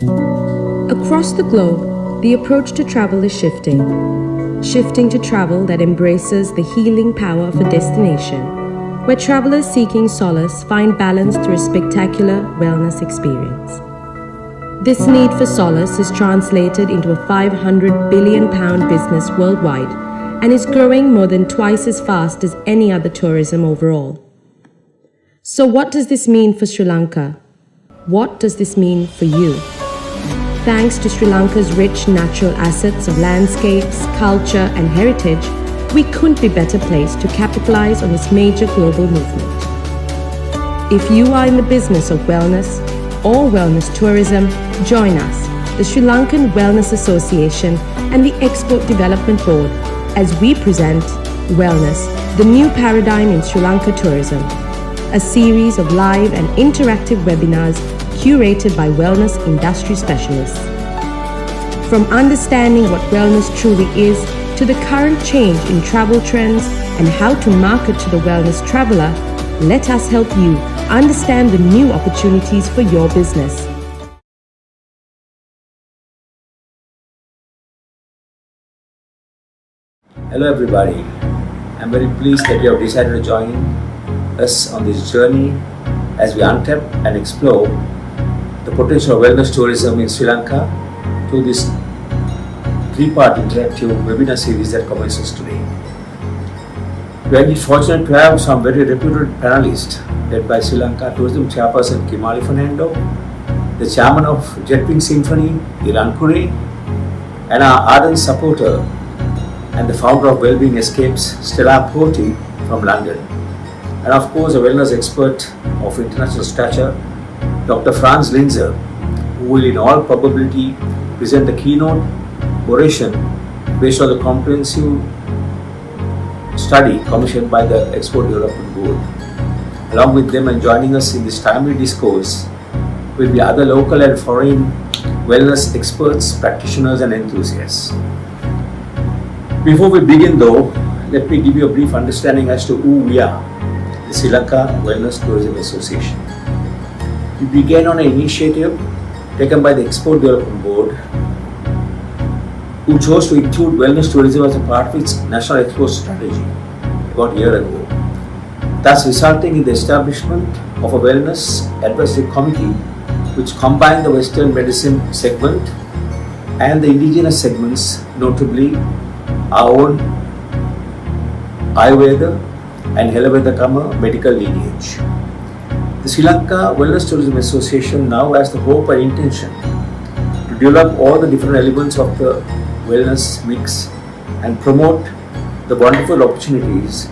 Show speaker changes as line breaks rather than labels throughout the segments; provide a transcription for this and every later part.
Across the globe, the approach to travel is shifting to travel that embraces the healing power of a destination, where travelers seeking solace find balance through a spectacular wellness experience. This need for solace is translated into a £500 billion business worldwide and is growing more than twice as fast as any other tourism overall. So what does this mean for Sri Lanka? What does this mean for you? Thanks to Sri Lanka's rich natural assets of landscapes, culture and heritage, we couldn't be better placed to capitalize on this major global movement. If you are in the business of wellness or wellness tourism, join us, the Sri Lankan Wellness Association and the Export Development Board, as we present Wellness, the New Paradigm in Sri Lanka Tourism, a series of live and interactive webinars curated by wellness industry specialists. From understanding what wellness truly is to the current change in travel trends and how to market to the wellness traveler, let us help you understand the new opportunities for your business.
Hello everybody, I'm very pleased that you have decided to join us on this journey as we untap and explore the potential of wellness tourism in Sri Lanka through this three-part interactive webinar series that commences today. We are fortunate to have some very reputed panelists led by Sri Lanka Tourism Chairperson Kimali Fernando, the Chairman of Jetwing Symphony, Iran Kure, and our ardent supporter and the founder of Wellbeing Escapes, Stella Porti from London. And of course, a wellness expert of international stature, Dr. Franz Linzer, who will in all probability present the keynote oration based on the comprehensive study commissioned by the Export Development Board. Along with them and joining us in this timely discourse will be other local and foreign wellness experts, practitioners and enthusiasts. Before we begin though, let me give you a brief understanding as to who we are, the Sri Lanka Wellness Tourism Association. We began on an initiative taken by the Export Development Board, who chose to include wellness tourism as a part of its national export strategy about a year ago, thus resulting in the establishment of a wellness advisory committee which combined the Western medicine segment and the indigenous segments, notably our own Ayurveda and Helavedakama medical lineage. The Sri Lanka Wellness Tourism Association now has the hope and intention to develop all the different elements of the wellness mix and promote the wonderful opportunities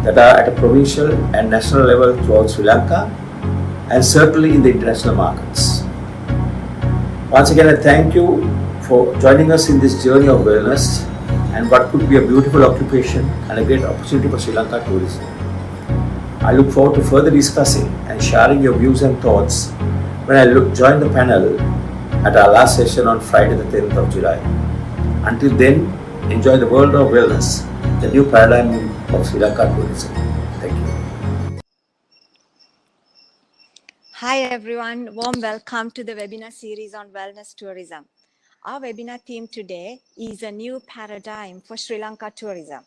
that are at a provincial and national level throughout Sri Lanka and certainly in the international markets. Once again, I thank you for joining us in this journey of wellness and what could be a beautiful occupation and a great opportunity for Sri Lanka tourism. I look forward to further discussing and sharing your views and thoughts when I join the panel at our last session on Friday the 10th of July. Until then, enjoy the world of wellness, the new paradigm of Sri Lanka tourism. Thank you.
Hi everyone, warm welcome to the webinar series on wellness tourism. Our webinar theme today is a new paradigm for Sri Lanka tourism.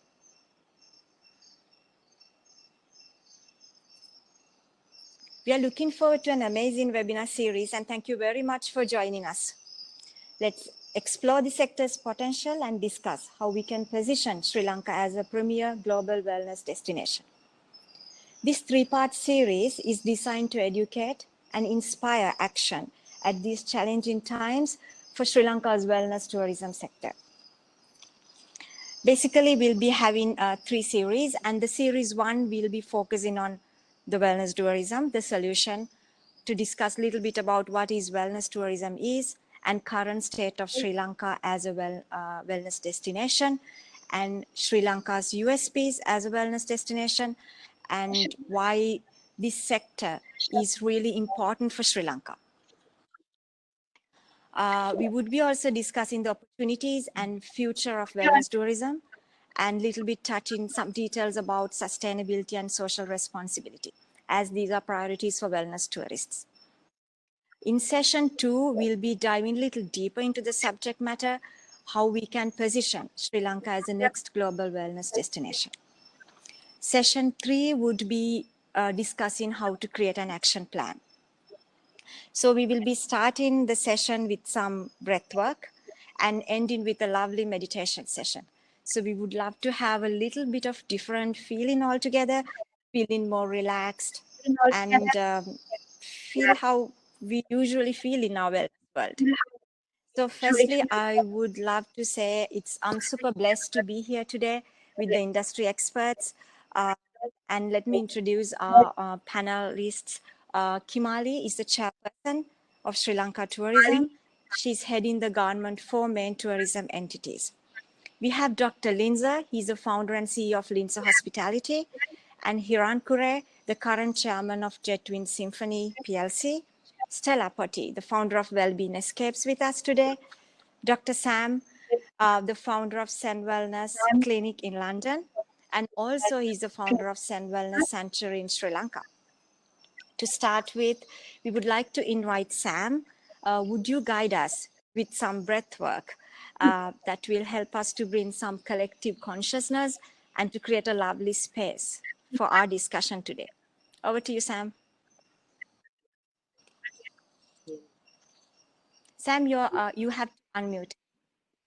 We are looking forward to an amazing webinar series and thank you very much for joining us. Let's explore the sector's potential and discuss how we can position Sri Lanka as a premier global wellness destination. This three-part series is designed to educate and inspire action at these challenging times for Sri Lanka's wellness tourism sector. Basically, we'll be having three series, and the series one will be focusing on the wellness tourism, the solution, to discuss a little bit about what is wellness tourism is and current state of Sri Lanka as a wellness destination, and Sri Lanka's USPs as a wellness destination, and why this sector is really important for Sri Lanka. We would be also discussing the opportunities and future of wellness tourism and little bit touching some details about sustainability and social responsibility, as these are priorities for wellness tourists. In session 2, we'll be diving a little deeper into the subject matter, how we can position Sri Lanka as the next global wellness destination. Session 3 would be discussing how to create an action plan. So we will be starting the session with some breath work and ending with a lovely meditation session. So we would love to have a little bit of different feeling altogether, feeling more relaxed and feel how we usually feel in our wellness world. So firstly, I would love to say I'm super blessed to be here today with the industry experts. And let me introduce our panelists. Kimali is the chairperson of Sri Lanka Tourism. She's heading the government 4 main tourism entities. We have Dr. Linza, he's the founder and CEO of Linza Hospitality, and Hiran Kure, the current chairman of Jetwin Symphony PLC. Stella Potti, the founder of Wellbeing Escapes with us today. Dr. Sam, the founder of Sen Wellness Clinic in London, and also he's the founder of Sen Wellness Sanctuary in Sri Lanka. To start with, we would like to invite Sam. Would you guide us with some breath work that will help us to bring some collective consciousness and to create a lovely space for our discussion today? Over to you, Sam. Sam, you have to unmute.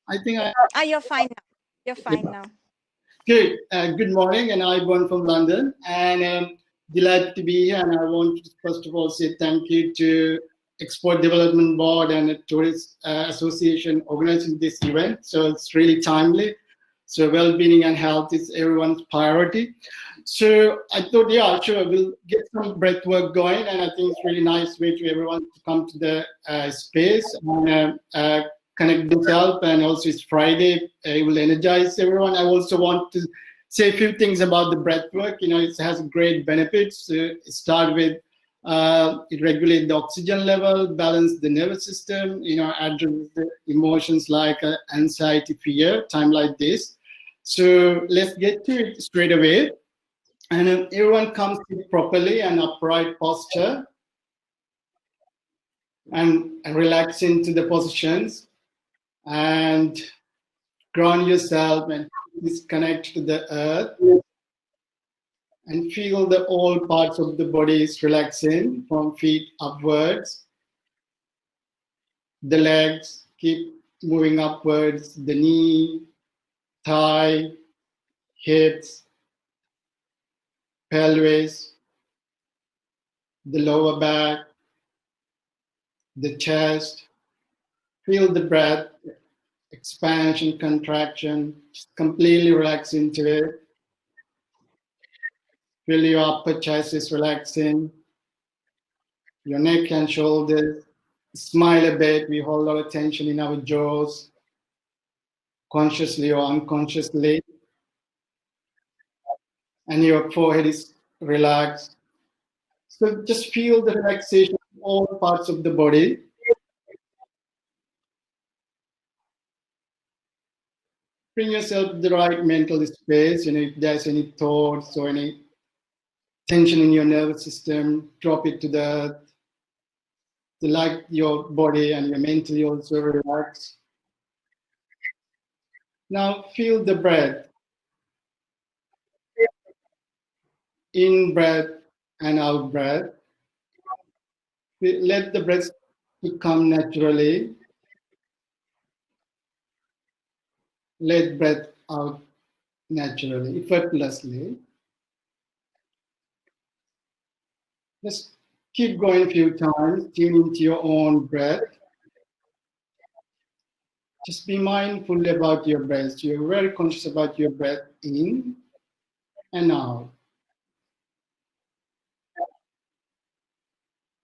I think
you're fine now. You're fine now.
Good. Good morning, and I'm Bon from London, and delighted to be here. And I want to first of all say thank you to Export Development Board and the Tourist Association organizing this event. So it's really timely. So well-being and health is everyone's priority. So I thought, yeah, sure, we'll get some breath work going, and I think it's really nice way to everyone to come to the space and connect themselves. And also it's Friday, it will energize everyone. I also want to say a few things about the breath work. You know, it has great benefits. Start with it regulates the oxygen level, balance the nervous system, you know, address the emotions like anxiety, fear, time like this. So let's get to it straight away. And everyone comes sit properly and upright posture and relax into the positions and ground yourself and disconnect to the earth and feel the all parts of the body is relaxing from feet upwards. The legs keep moving upwards, the knee, thigh, hips, pelvis, the lower back, the chest. Feel the breath, expansion, contraction, just completely relax into it. Feel your upper chest is relaxing, your neck and shoulders. Smile a bit. We hold our attention in our jaws, consciously or unconsciously. And your forehead is relaxed. So just feel the relaxation of all parts of the body. Bring yourself to the right mental space. You know, if there's any thoughts or any tension in your nervous system, drop it to the earth. To like your body and your mentally also relax. Now feel the breath. In breath and out breath. Let the breath come naturally. Let breath out naturally, effortlessly. Just keep going a few times, tune into your own breath. Just be mindful about your breath. You're very conscious about your breath in and out.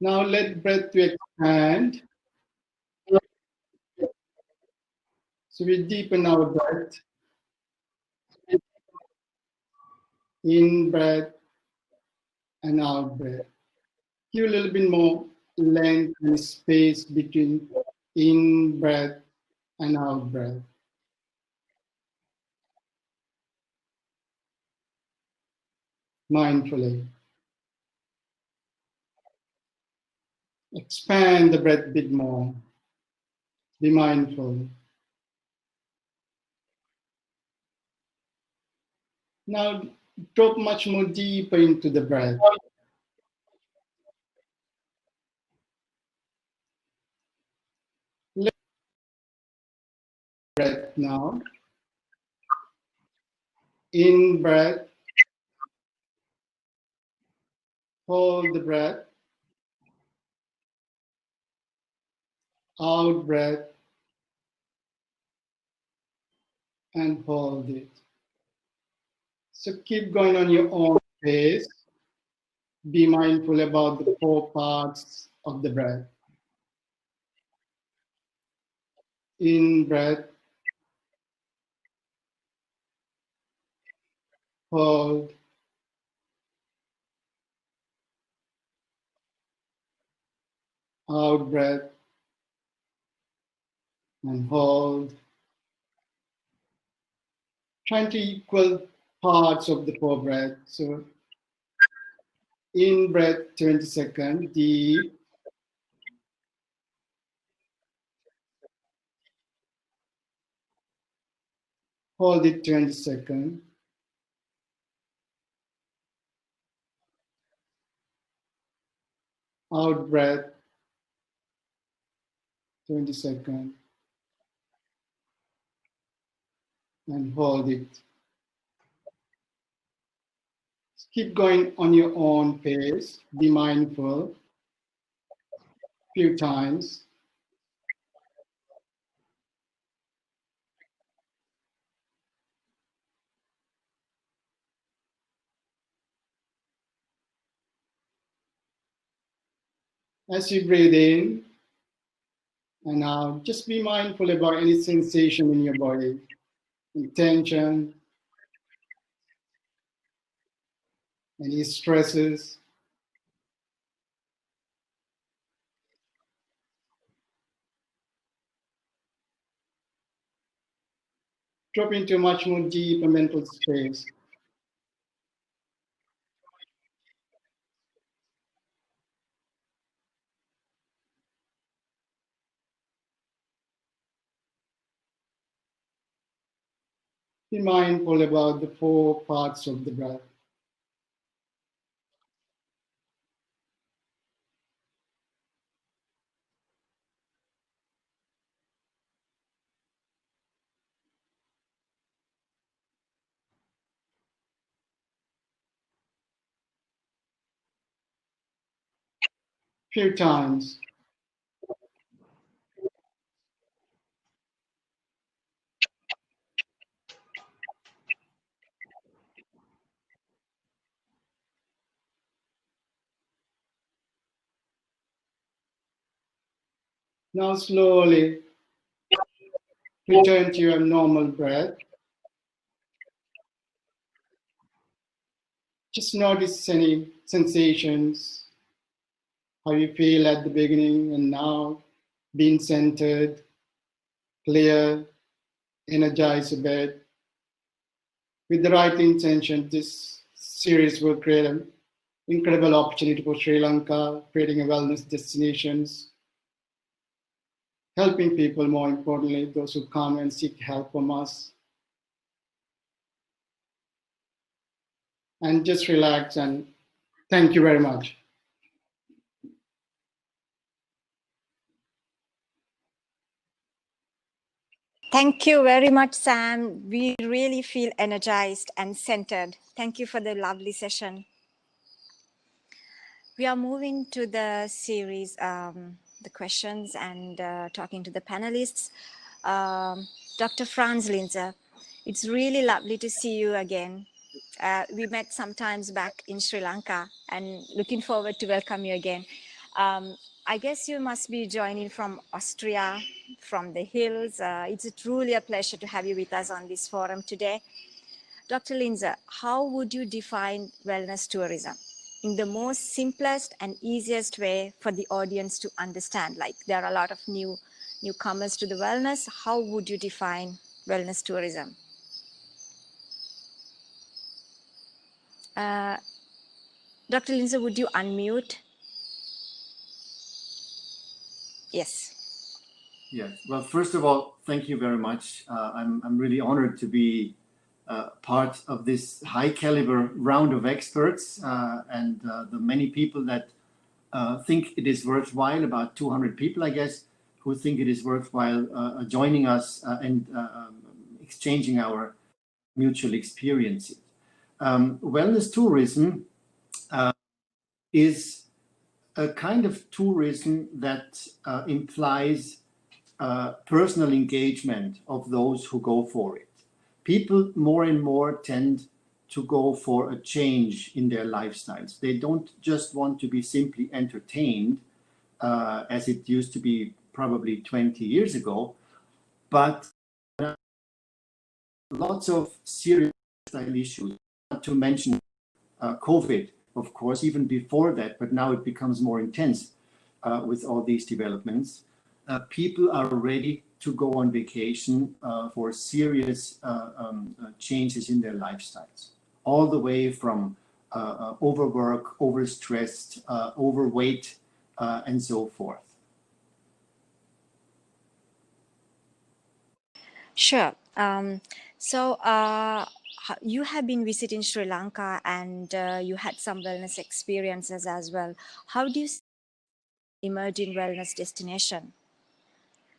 Now let breath to expand. So we deepen our breath. In breath and out breath. Give a little bit more length and space between in breath and out breath. Mindfully. Expand the breath a bit more. Be mindful. Now drop much more deeper into the breath. Let the breath now. In breath. Hold the breath. Out breath. And hold it. So keep going on your own pace. Be mindful about the 4 parts of the breath. In breath, hold, out breath, and hold. Trying to equal parts of the 4 breath. So in breath, 20 seconds, deep. Hold it 20 seconds. Out breath, 20 seconds. And hold it. Keep going on your own pace. Be mindful. Few times. As you breathe in and out, just be mindful about any sensation in your body, any tension, any stresses. Drop into a much more deep mental space. Be mindful about the 4 parts of the breath. Few times. Now slowly return to your normal breath. Just notice any sensations, how you feel at the beginning and now, being centered, clear, energized a bit. With the right intention, this series will create an incredible opportunity for Sri Lanka, creating a wellness destinations, helping people, more importantly, those who come and seek help from us. And just relax and thank you very much.
Thank you very much, Sam. We really feel energized and centered. Thank you for the lovely session. We are moving to the series, the questions and talking to the panelists. Dr. Franz Linzer, it's really lovely to see you again. We met sometimes back in Sri Lanka and looking forward to welcome you again. I guess you must be joining from Austria, from the hills. It's truly a pleasure to have you with us on this forum today. Dr. Linzer, how would you define wellness tourism in the most simplest and easiest way for the audience to understand? Like there are a lot of newcomers to the wellness. How would you define wellness tourism? Dr. Linzer, would you unmute? Yes.
Yes. Well, first of all, thank you very much. I'm really honored to be part of this high caliber round of experts and the many people that think it is worthwhile, about 200 people, I guess, who think it is worthwhile joining us and exchanging our mutual experiences. Wellness tourism is a kind of tourism that implies personal engagement of those who go for it. People more and more tend to go for a change in their lifestyles. They don't just want to be simply entertained, as it used to be probably 20 years ago, but lots of serious lifestyle issues, not to mention COVID, of course, even before that, but now it becomes more intense with all these developments. People are ready to go on vacation for serious changes in their lifestyles, all the way from overwork, overstressed, overweight, and so forth.
Sure. So you have been visiting Sri Lanka and you had some wellness experiences as well. How do you see emerging wellness destination,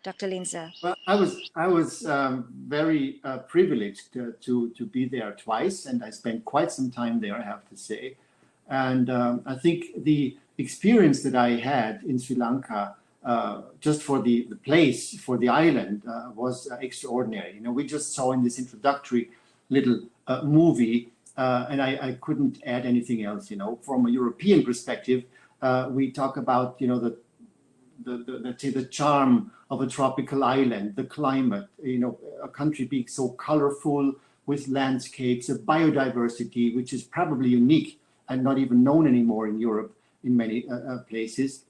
Dr. Linzer?
Well, I was very privileged to be there twice, and I spent quite some time there, I have to say. And I think the experience that I had in Sri Lanka, just for the place, for the island, was extraordinary. You know, we just saw in this introductory little movie, and I couldn't add anything else. You know, from a European perspective, we talk about, you know, let's say the charm of a tropical island, the climate, you know, a country being so colorful with landscapes, a biodiversity which is probably unique and not even known anymore in Europe in many places,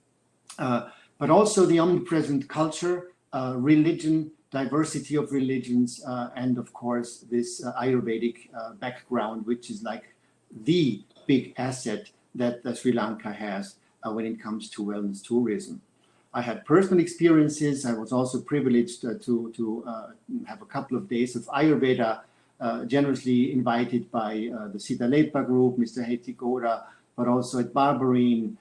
but also the omnipresent culture, religion, diversity of religions, and of course this Ayurvedic background, which is like the big asset that Sri Lanka has when it comes to wellness tourism. I had personal experiences. I was also privileged to have a couple of days of Ayurveda, generously invited by the Sita Lepa group, Mr. Heti Gora, but also at Barberine,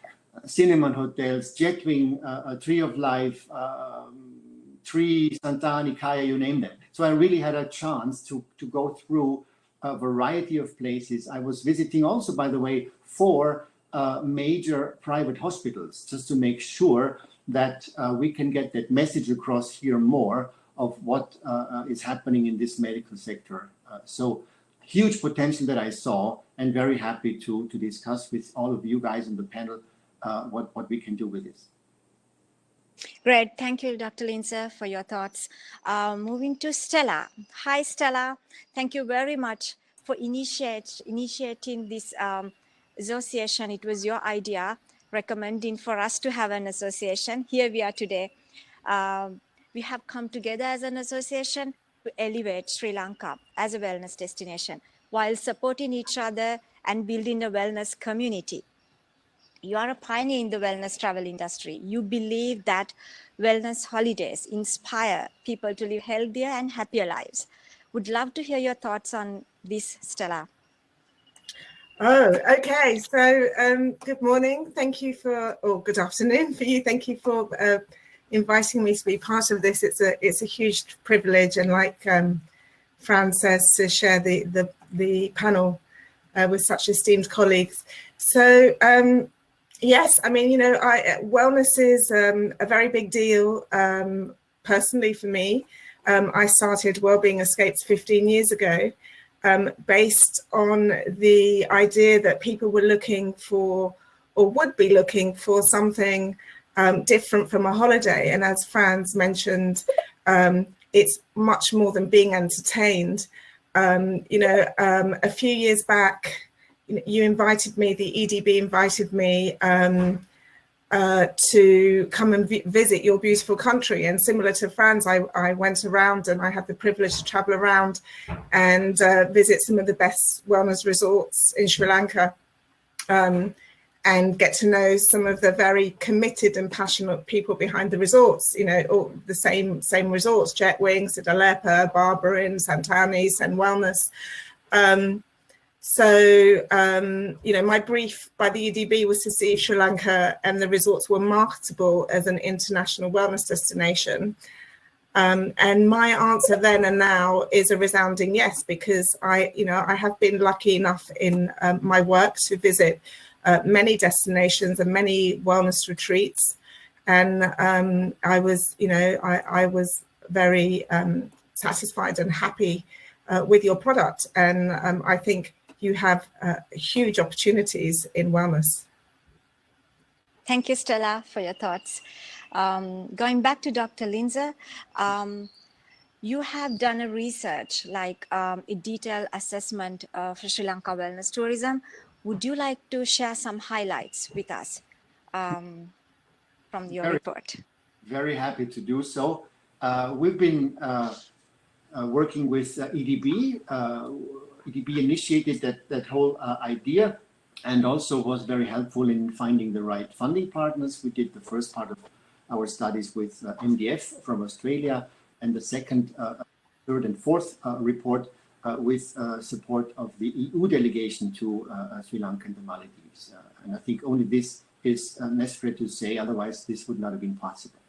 Cinnamon Hotels, Jetwing, Tree of Life, Tree, Santani, Kaya, you name them. So I really had a chance to go through a variety of places. I was visiting also, by the way, 4 major private hospitals, just to make sure that we can get that message across here more of what is happening in this medical sector. So huge potential that I saw, and very happy to discuss with all of you guys on the panel what we can do with this.
Great. Thank you, Dr. Linzer, for your thoughts. Moving to Stella. Hi, Stella. Thank you very much for initiating this association. It was your idea, recommending for us to have an association. Here we are today. We have come together as an association to elevate Sri Lanka as a wellness destination while supporting each other and building a wellness community. You are a pioneer in the wellness travel industry. You believe that wellness holidays inspire people to live healthier and happier lives. Would love to hear your thoughts on this, Stella.
Oh, okay. So good morning. Thank you for, or good afternoon for you. Thank you for inviting me to be part of this. It's a huge privilege, and like Fran says, to share the panel with such esteemed colleagues. So yes, I mean, you know, wellness is a very big deal personally for me. I started Wellbeing Escapes 15 years ago. Based on the idea that people were looking for, or would be looking for, something different from a holiday. And as Franz mentioned, it's much more than being entertained. You know, a few years back, you invited me, the EDB invited me to come and visit your beautiful country. And similar to Franz, I went around, and I had the privilege to travel around and visit some of the best wellness resorts in Sri Lanka. and get to know some of the very committed and passionate people behind the resorts, you know, all the same resorts, Jet Wings, Sidalepa, Barberin, Santani, and Wellness. You know, my brief by the EDB was to see if Sri Lanka and the resorts were marketable as an international wellness destination. And my answer then and now is a resounding yes, because I have been lucky enough in my work to visit many destinations and many wellness retreats, and I was very satisfied and happy with your product, and I think you have huge opportunities in wellness.
Thank you, Stella, for your thoughts. Going back to Dr. Lindsay, you have done a research, like a detailed assessment for Sri Lanka wellness tourism. Would you like to share some highlights with us from your report?
Very happy to do so. We've been working with EDB. EDB initiated that whole idea, and also was very helpful in finding the right funding partners. We did the first part of our studies with MDF from Australia, and the second, third and fourth report with support of the EU delegation to Sri Lanka and the Maldives. And I think only this is necessary to say, otherwise this would not have been possible.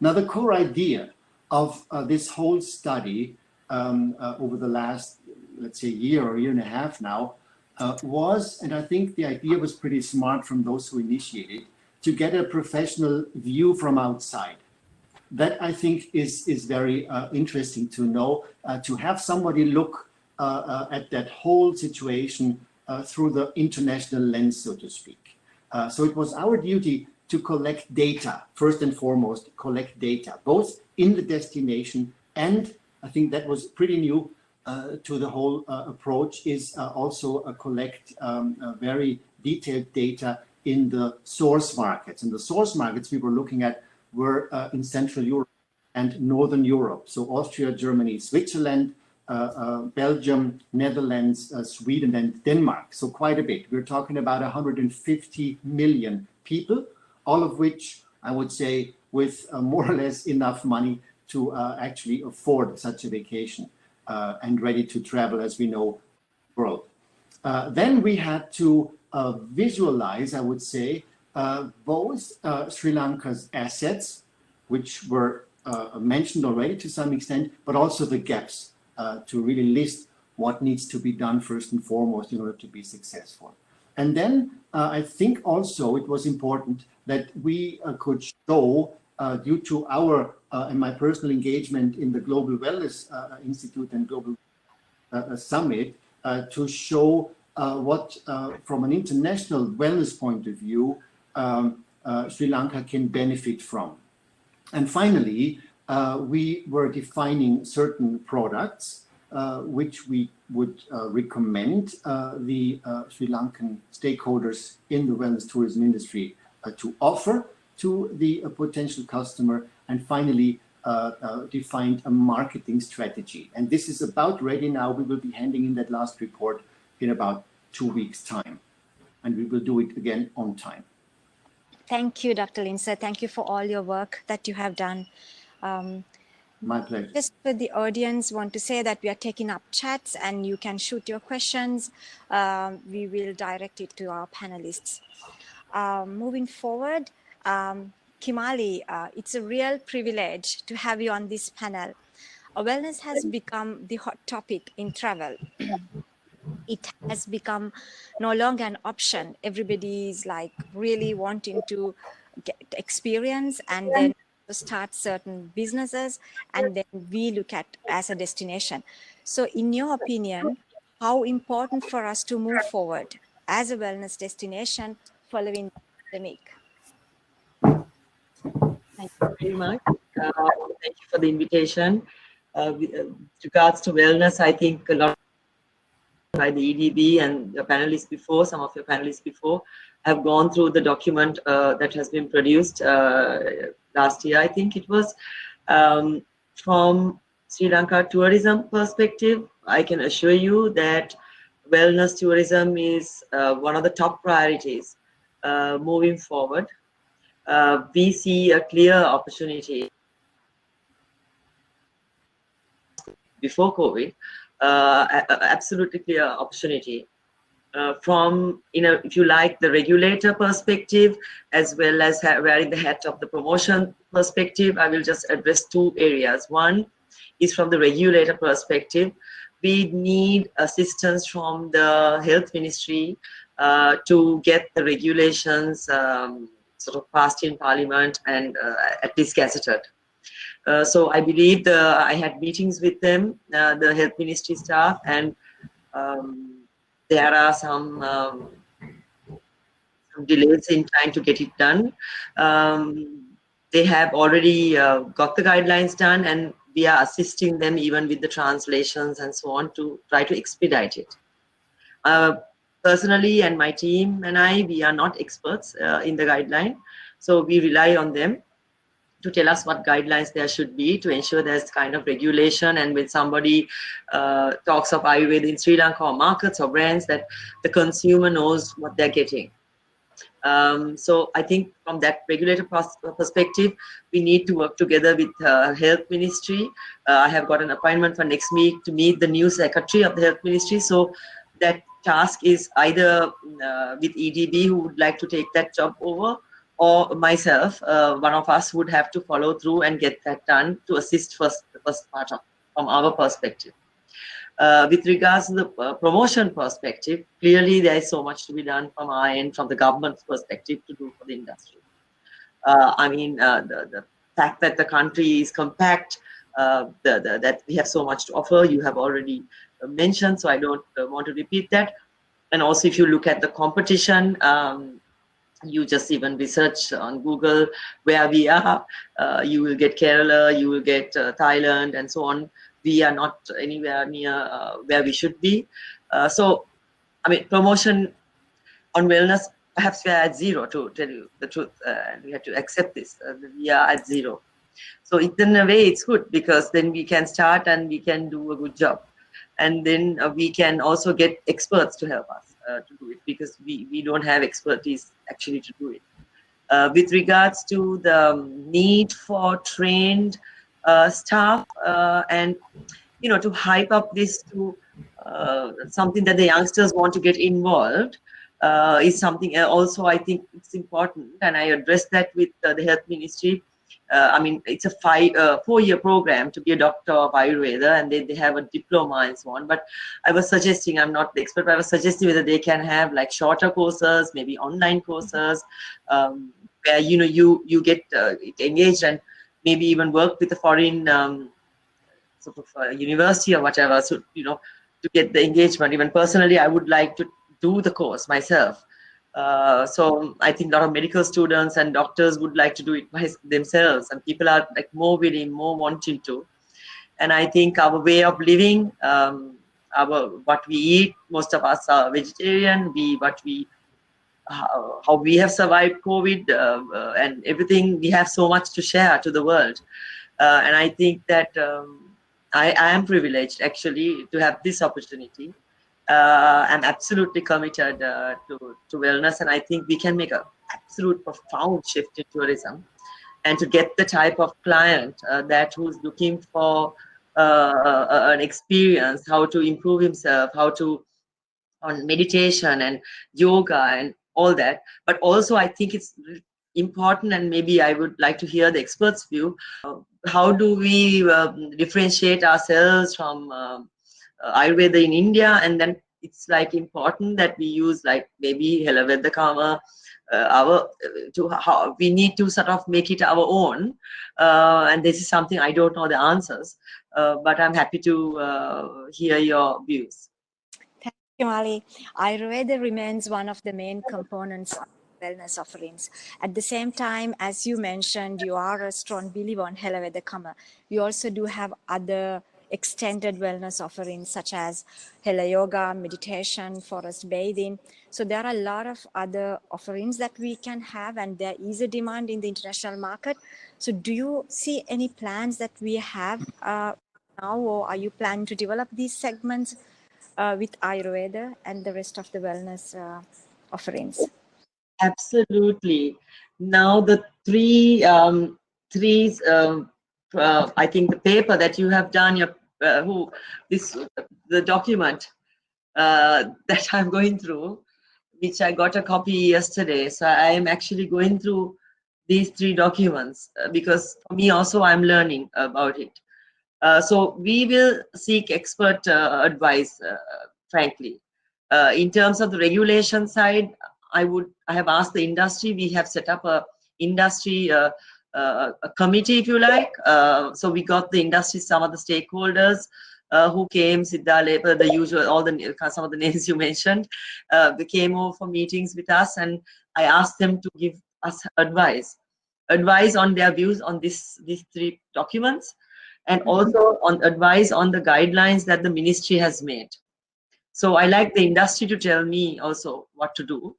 Now, the core idea of this whole study over the last, let's say, year or year and a half now, was, and I think the idea was pretty smart from those who initiated, to get a professional view from outside. That, I think, is very interesting to know, to have somebody look at that whole situation through the international lens, so to speak. So it was our duty to collect data, first and foremost, collect data, both in the destination, and I think that was pretty new to the whole approach, is also collect very detailed data in the source markets. And the source markets we were looking at were in Central Europe and Northern Europe. So Austria, Germany, Switzerland, Belgium, Netherlands, Sweden, and Denmark. So quite a bit. We're talking about 150 million people, all of which I would say with more or less enough money to actually afford such a vacation and ready to travel, as we know, the world. Then we had to visualize, I would say, both Sri Lanka's assets, which were mentioned already to some extent, but also the gaps, to really list what needs to be done first and foremost in order to be successful. And then I think also it was important that we could show, due to our and my personal engagement in the Global Wellness Institute and Global Summit, to show what, from an international wellness point of view, Sri Lanka can benefit from. And finally, we were defining certain products which we would recommend the Sri Lankan stakeholders in the wellness tourism industry to offer to the potential customer, and finally defined a marketing strategy. And this is about ready now. We will be handing in that last report in about 2 weeks' time, and we will do it again on time.
Thank you, Dr. Lindsay. Thank you for all your work that you have done.
My pleasure.
Just for the audience, want to say that we are taking up chats and you can shoot your questions. We will direct it to our panelists. Moving forward, Kimali, it's a real privilege to have you on this panel. Wellness has become the hot topic in travel. It has become no longer an option. Everybody is like really wanting to get experience and then start certain businesses, and then we look at as a destination. So in your opinion, how important for us to move forward as a wellness destination following the pandemic?
Thank you very much. Thank you for the invitation. With regards to wellness, I think a lot by the EDB and the panelists before, some of your panelists before, have gone through the document that has been produced last year, I think it was. From Sri Lanka tourism perspective, I can assure you that wellness tourism is one of the top priorities moving forward. We see a clear opportunity before COVID, absolutely clear opportunity from, if you like, the regulator perspective, as well as wearing the hat of the promotion perspective. I will just address two areas. One is from the regulator perspective. We need assistance from the health ministry to get the regulations sort of passed in parliament and at least gazetted. So I believe I had meetings with them, the health ministry staff, and there are some delays in trying to get it done. They have already got the guidelines done, and we are assisting them even with the translations and so on to try to expedite it. Personally, and my team and I, we are not experts in the guideline, so we rely on them to tell us what guidelines there should be to ensure there's kind of regulation. And when somebody talks of Ayurveda in Sri Lanka or markets or brands, that the consumer knows what they're getting. So I think from that regulator perspective, we need to work together with health ministry. I have got an appointment for next week to meet the new secretary of the health ministry. So that task is either with EDB, who would like to take that job over, or myself. One of us would have to follow through and get that done to assist the first part of, from our perspective. With regards to the promotion perspective, clearly there is so much to be done from our end, from the government's perspective, to do for the industry. I mean, the fact that the country is compact, that we have so much to offer, you have already mentioned, so I don't want to repeat that. And also, if you look at the competition, you just even research on Google where we are, you will get Kerala, you will get Thailand, and so on. We are not anywhere near where we should be. So, I mean, promotion on wellness, perhaps we are at zero, to tell you the truth. And we have to accept this. We are at zero. So in a way, it's good, because then we can start and we can do a good job. And then we can also get experts to help us to do it, because we don't have expertise actually to do it. With regards to the need for trained staff and, you know, to hype up this to something that the youngsters want to get involved is something also I think it's important. And I addressed that with the health ministry. I mean, it's a 4-year program to be a doctor of Ayurveda, and they have a diploma and so on. But I was suggesting, I'm not the expert, but I was suggesting whether they can have like shorter courses, maybe online courses, where, you know, you get engaged and maybe even work with a foreign sort of university or whatever. So, you know, to get the engagement. Even personally, I would like to do the course myself. So I think a lot of medical students and doctors would like to do it by themselves, and people are like more willing, more wanting to. And I think our way of living, what we eat, most of us are vegetarian. How we have survived COVID and everything, we have so much to share to the world. And I think that I am privileged actually to have this opportunity. I'm absolutely committed to wellness, and I think we can make an absolute profound shift in tourism, and to get the type of client that who's looking for an experience, how to improve himself, how to on meditation and yoga and all that. But also I think it's important, and maybe I would like to hear the experts' view. How do we differentiate ourselves from Ayurveda in India? And then it's like important that we use like maybe Helaveda Karma, how we need to sort of make it our own. And this is something I don't know the answers, but I'm happy to hear your views.
Thank you, Mali. Ayurveda remains one of the main components of wellness offerings. At the same time, as you mentioned, you are a strong believer on Helaveda Karma. You also do have other extended wellness offerings such as Hela Yoga, meditation, forest bathing. So there are a lot of other offerings that we can have, and there is a demand in the international market. So do you see any plans that we have now, or are you planning to develop these segments with Ayurveda and the rest of the wellness offerings?
Absolutely. Now the I think the paper that you have done, the document that I'm going through, which I got a copy yesterday. So I am actually going through these 3 documents because for me also I'm learning about it. So we will seek expert advice, frankly. In terms of the regulation side, I have asked the industry. We have set up a industry a committee, if you like. So we got the industry, some of the stakeholders who came, Siddha Labor, the usual, some of the names you mentioned, they came over for meetings with us, and I asked them to give us advice on their views on these 3 documents, and also on advice on the guidelines that the ministry has made. So I like the industry to tell me also what to do.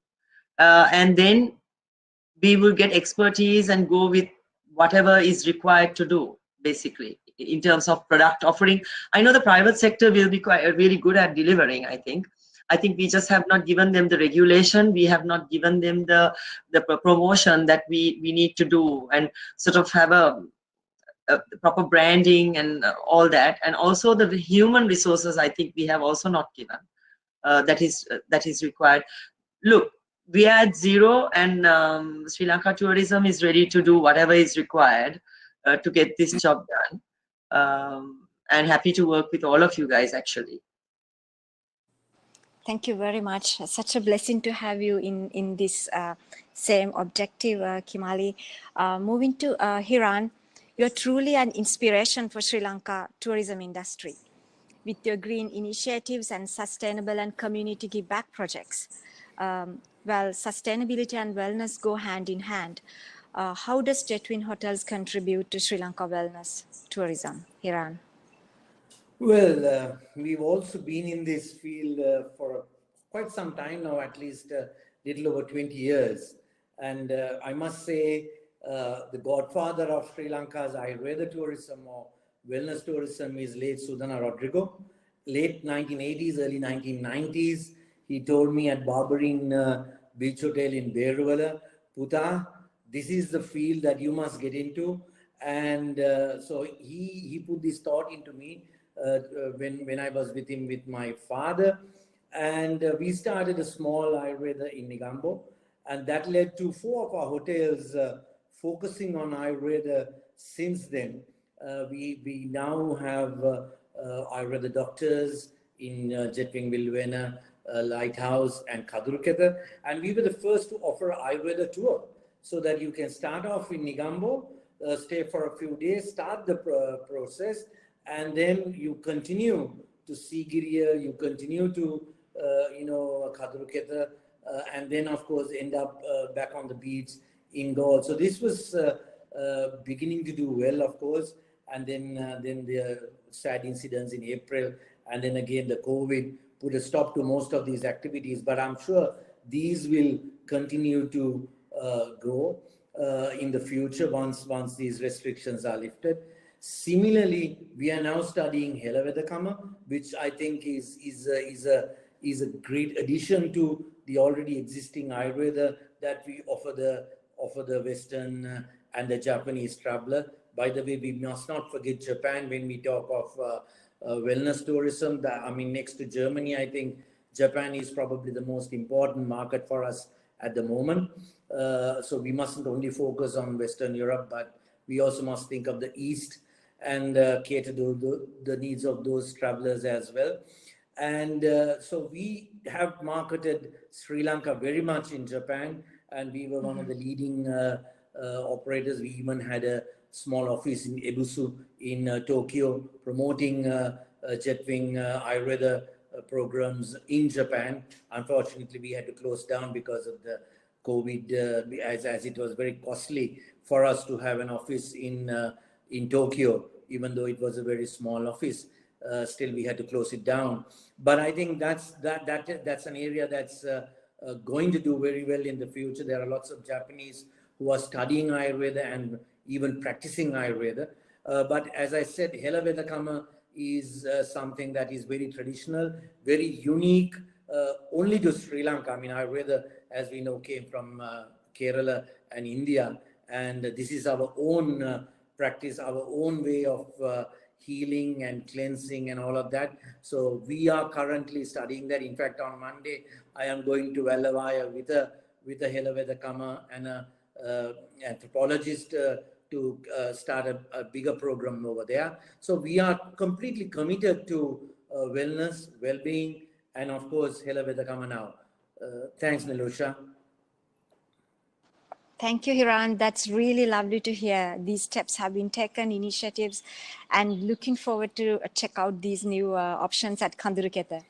And then we will get expertise and go with whatever is required to do, basically, in terms of product offering. I know the private sector will be really good at delivering, I think. We just have not given them the regulation. We have not given them the promotion that we need to do, and sort of have a proper branding and all that. And also the human resources, I think we have also not given. That is required. Look, we are at 0, and Sri Lanka Tourism is ready to do whatever is required to get this job done. And happy to work with all of you guys, actually.
Thank you very much. Such a blessing to have you in this same objective, Kimali. Moving to Hiran, you're truly an inspiration for Sri Lanka tourism industry with your green initiatives and sustainable and community give back projects. Well, sustainability and wellness go hand in hand. How does Jetwin Hotels contribute to Sri Lanka wellness tourism? Hiran.
Well, we've also been in this field for quite some time now, at least a little over 20 years. And I must say, the godfather of Sri Lanka's Ayurveda tourism or wellness tourism is late Sudhana Rodrigo. Late 1980s, early 1990s, he told me at Barberine Beach Hotel in Beruvala, Puta, this is the field that you must get into. And so he put this thought into me when I was with him with my father. And we started a small Ayurveda in Negombo. And that led to 4 of our hotels focusing on Ayurveda since then. We now have Ayurveda doctors in Jetwing Vilvena, Lighthouse and Kaduruketa. And we were the first to offer an Ayurveda tour so that you can start off in Negombo, stay for a few days, start the process, and then you continue to Sigiriya, you continue to, Kaduruketa, and then of course end up back on the beach in Gaul. So this was beginning to do well, of course, and then the sad incidents in April, and then again the COVID put a stop to most of these activities. But I'm sure these will continue to grow in the future once these restrictions are lifted. Similarly, we are now studying Helavedakama, which I think is a great addition to the already existing Ayurveda that we offer the Western and the Japanese traveler. By the way, we must not forget Japan when we talk of wellness tourism. Next to Germany, I think Japan is probably the most important market for us at the moment. So we mustn't only focus on Western Europe, but we also must think of the East and cater to the needs of those travelers as well. And so we have marketed Sri Lanka very much in Japan, and we were one of the leading operators. We even had a small office in Ebusu in Tokyo promoting Jetwing Ayurveda programs in Japan. Unfortunately, we had to close down because of the COVID, as it was very costly for us to have an office in Tokyo, even though it was a very small office. Still, we had to close it down. But I think that's an area that's going to do very well in the future. There are lots of Japanese who are studying Ayurveda and even practicing Ayurveda. But as I said, Helavedakama is something that is very traditional, very unique only to Sri Lanka. I mean, Ayurveda, as we know, came from Kerala and India, and this is our own practice, our own way of healing and cleansing and all of that. So we are currently studying that. In fact, on Monday, I am going to Velavaya with a Helaveda Kama and a anthropologist to start a bigger program over there. So we are completely committed to wellness, well-being, and of course, Helaveda Kama now. Thanks, Nilusha.
Thank you, Hiran. That's really lovely to hear. These steps have been taken, initiatives, and looking forward to check out these new options at Kanduruketa.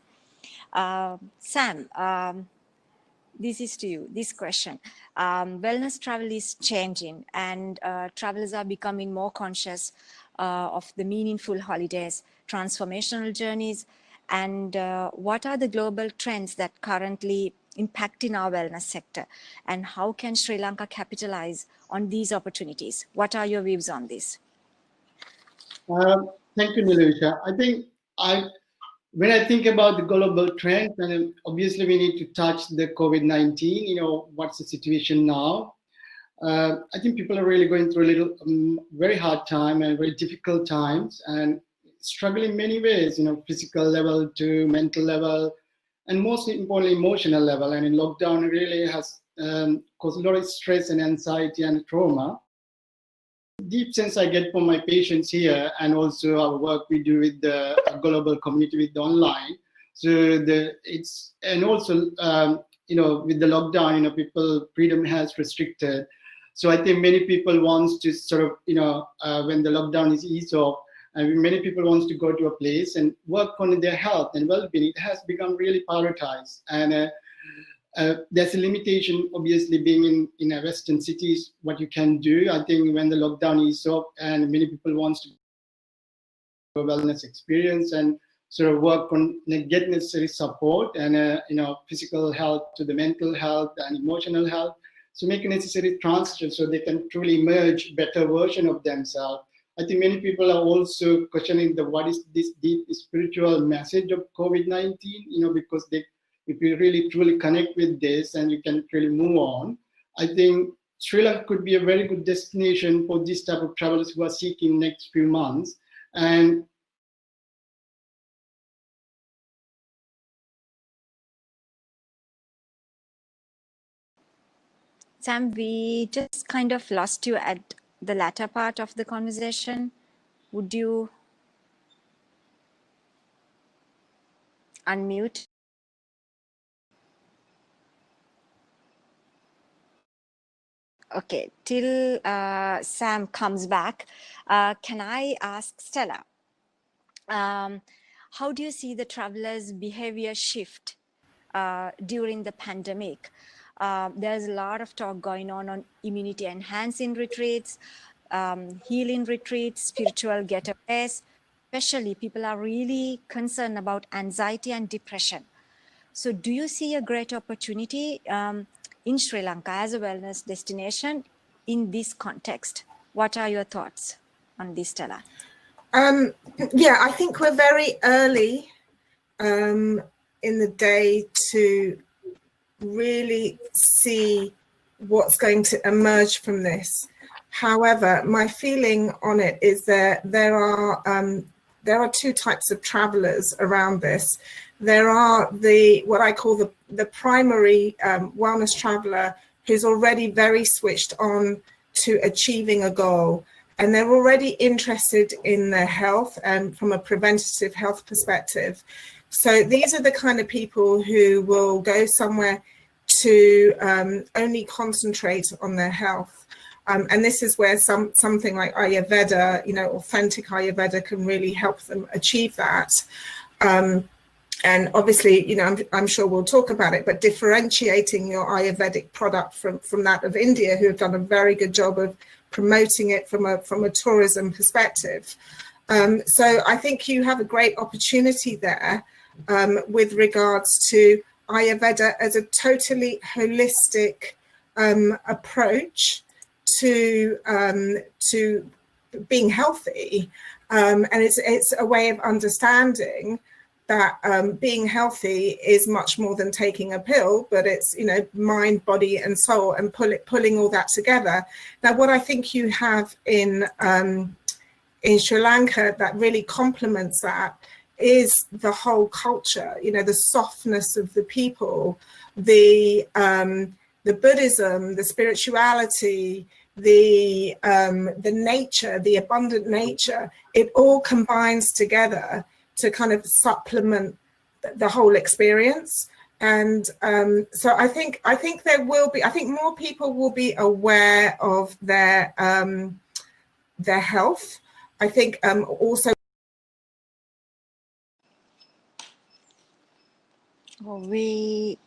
Sam, this is to you, this question. Wellness travel is changing, and travelers are becoming more conscious of the meaningful holidays, transformational journeys, and what are the global trends that currently impacting our wellness sector, and how can Sri Lanka capitalize on these opportunities? What are your views on this?
Thank you, Nilusha. I think when I think about the global trends, and obviously we need to touch the COVID-19, what's the situation now? I think people are really going through a little very hard time and very difficult times, and struggling in many ways, physical level to mental level, and most importantly, emotional level. And in lockdown, it really has caused a lot of stress and anxiety and trauma. Deep sense I get from my patients here, and also our work we do with the global community with the online. So with the lockdown, people freedom has restricted. So I think many people wants to sort of, when the lockdown is eased off, and many people wants to go to a place and work on their health and well-being. It has become really prioritized, and there's a limitation, obviously, being in a Western cities, what you can do. I think when the lockdown is off and many people wants to a wellness experience and sort of work on get necessary support and physical health to the mental health and emotional health. So make a necessary transition so they can truly emerge better version of themselves. I think many people are also questioning what is this deep spiritual message of COVID-19, because if you really truly connect with this and you can really move on, I think Sri Lanka could be a very good destination for this type of travelers who are seeking next few months. And
Sam, we just kind of lost you at the latter part of the conversation. Would you unmute? Okay, till Sam comes back, can I ask Stella, how do you see the travelers' behavior shift during the pandemic? There's a lot of talk going on immunity enhancing retreats, healing retreats, spiritual getaways. Especially, people are really concerned about anxiety and depression. So do you see a great opportunity in Sri Lanka as a wellness destination in this context? What are your thoughts on this, Stella?
Yeah, I think we're very early in the day to really see what's going to emerge from this. However, my feeling on it is that there are two types of travelers around this. There are what I call the primary wellness traveler, who's already very switched on to achieving a goal, and they're already interested in their health and from a preventative health perspective. So these are the kind of people who will go somewhere to only concentrate on their health. And this is where something like Ayurveda, authentic Ayurveda can really help them achieve that. And obviously, I'm sure we'll talk about it, but differentiating your Ayurvedic product from that of India, who have done a very good job of promoting it from a tourism perspective. So I think you have a great opportunity there with regards to Ayurveda as a totally holistic approach to being healthy, and it's a way of understanding that being healthy is much more than taking a pill, but it's, you know, mind, body and soul, and pulling all that together. Now, what I think you have in Sri Lanka that really complements that is the whole culture, you know, the softness of the people, the Buddhism, the spirituality, the nature, the abundant nature. It all combines together to kind of supplement the whole experience. And so I think there will be, I think more people will be aware of their health. I think also.
We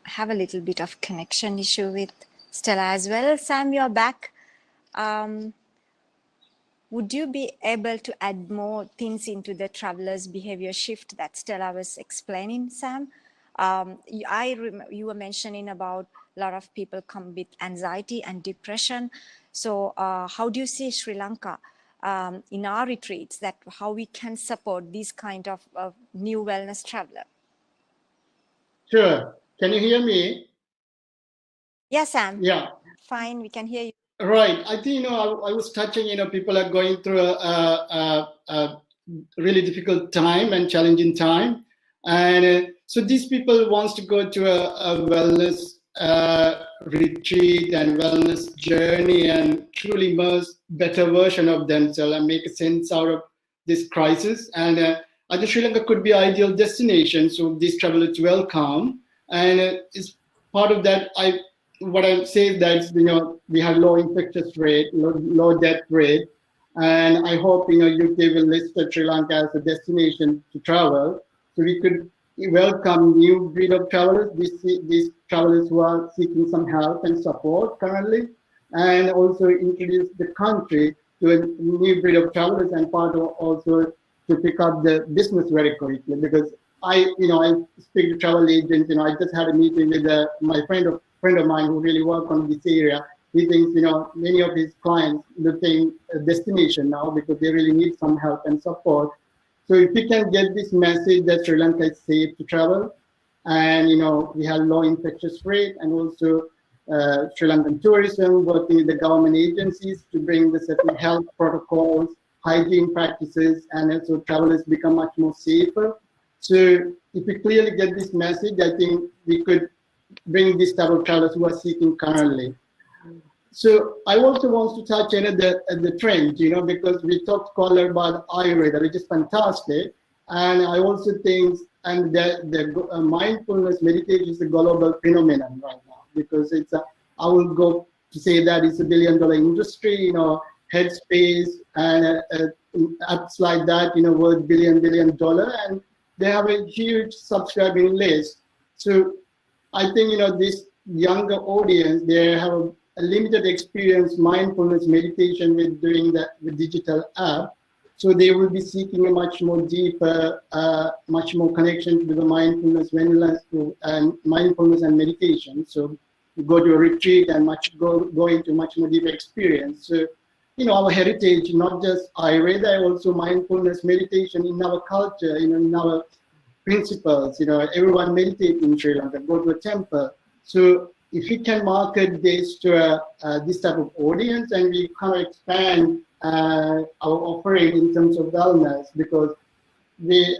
have a little bit of connection issue with Stella as well. Sam, you're back. Would you be able to add more things into the traveler's behavior shift that Stella was explaining, Sam? You were mentioning about a lot of people come with anxiety and depression. So how do you see Sri Lanka in our retreats, that how we can support this kind of new wellness traveler?
Sure. Can you hear me?
Yes, Sam.
Yeah.
Fine, we can hear you.
Right. I think, you know, I was touching, you know, people are going through a really difficult time and challenging time. And so these people wants to go to a wellness retreat and wellness journey and truly immerse better version of themselves and make a sense out of this crisis. And I think Sri Lanka could be an ideal destination. So these travelers welcome. And it's part of that. What I say is that, you know, we have low infectious rate, low death rate, and I hope, you know, UK will list Sri Lanka as a destination to travel, so we could welcome new breed of travelers, these travelers who are seeking some help and support currently, and also introduce the country to a new breed of travelers, and part of also to pick up the business very quickly, because I speak to travel agents. You know, I just had a meeting with my friend of mine who really work on this area. He thinks, you know, many of his clients looking a destination now because they really need some help and support. So if we can get this message that Sri Lanka is safe to travel, and, you know, we have low infectious rate, and also Sri Lankan tourism working with the government agencies to bring the certain health protocols, hygiene practices, and also travelers become much more safer. So if we clearly get this message, I think we could bring this type of travelers who are seeking currently. So I also want to touch on the trend, you know, because we talked earlier about Ayurveda, which is fantastic. And I also think, and the mindfulness meditation is a global phenomenon right now, because I will go to say that it's $1 billion industry, you know, Headspace and apps like that, you know, worth $1 billion, and they have a huge subscribing list. So I think, you know, this younger audience, they have a limited experience mindfulness meditation with doing that with digital app. So they will be seeking a much more deeper, much more connection to the mindfulness, wellness, and mindfulness and meditation. So you go to a retreat and go into much more deeper experience. So, you know, our heritage, not just Ayurveda, also mindfulness meditation in our culture, you know, in our principles, you know, everyone meditate in Sri Lanka, go to a temple. So if we can market this to this type of audience, and we kind of expand our offering in terms of wellness, because we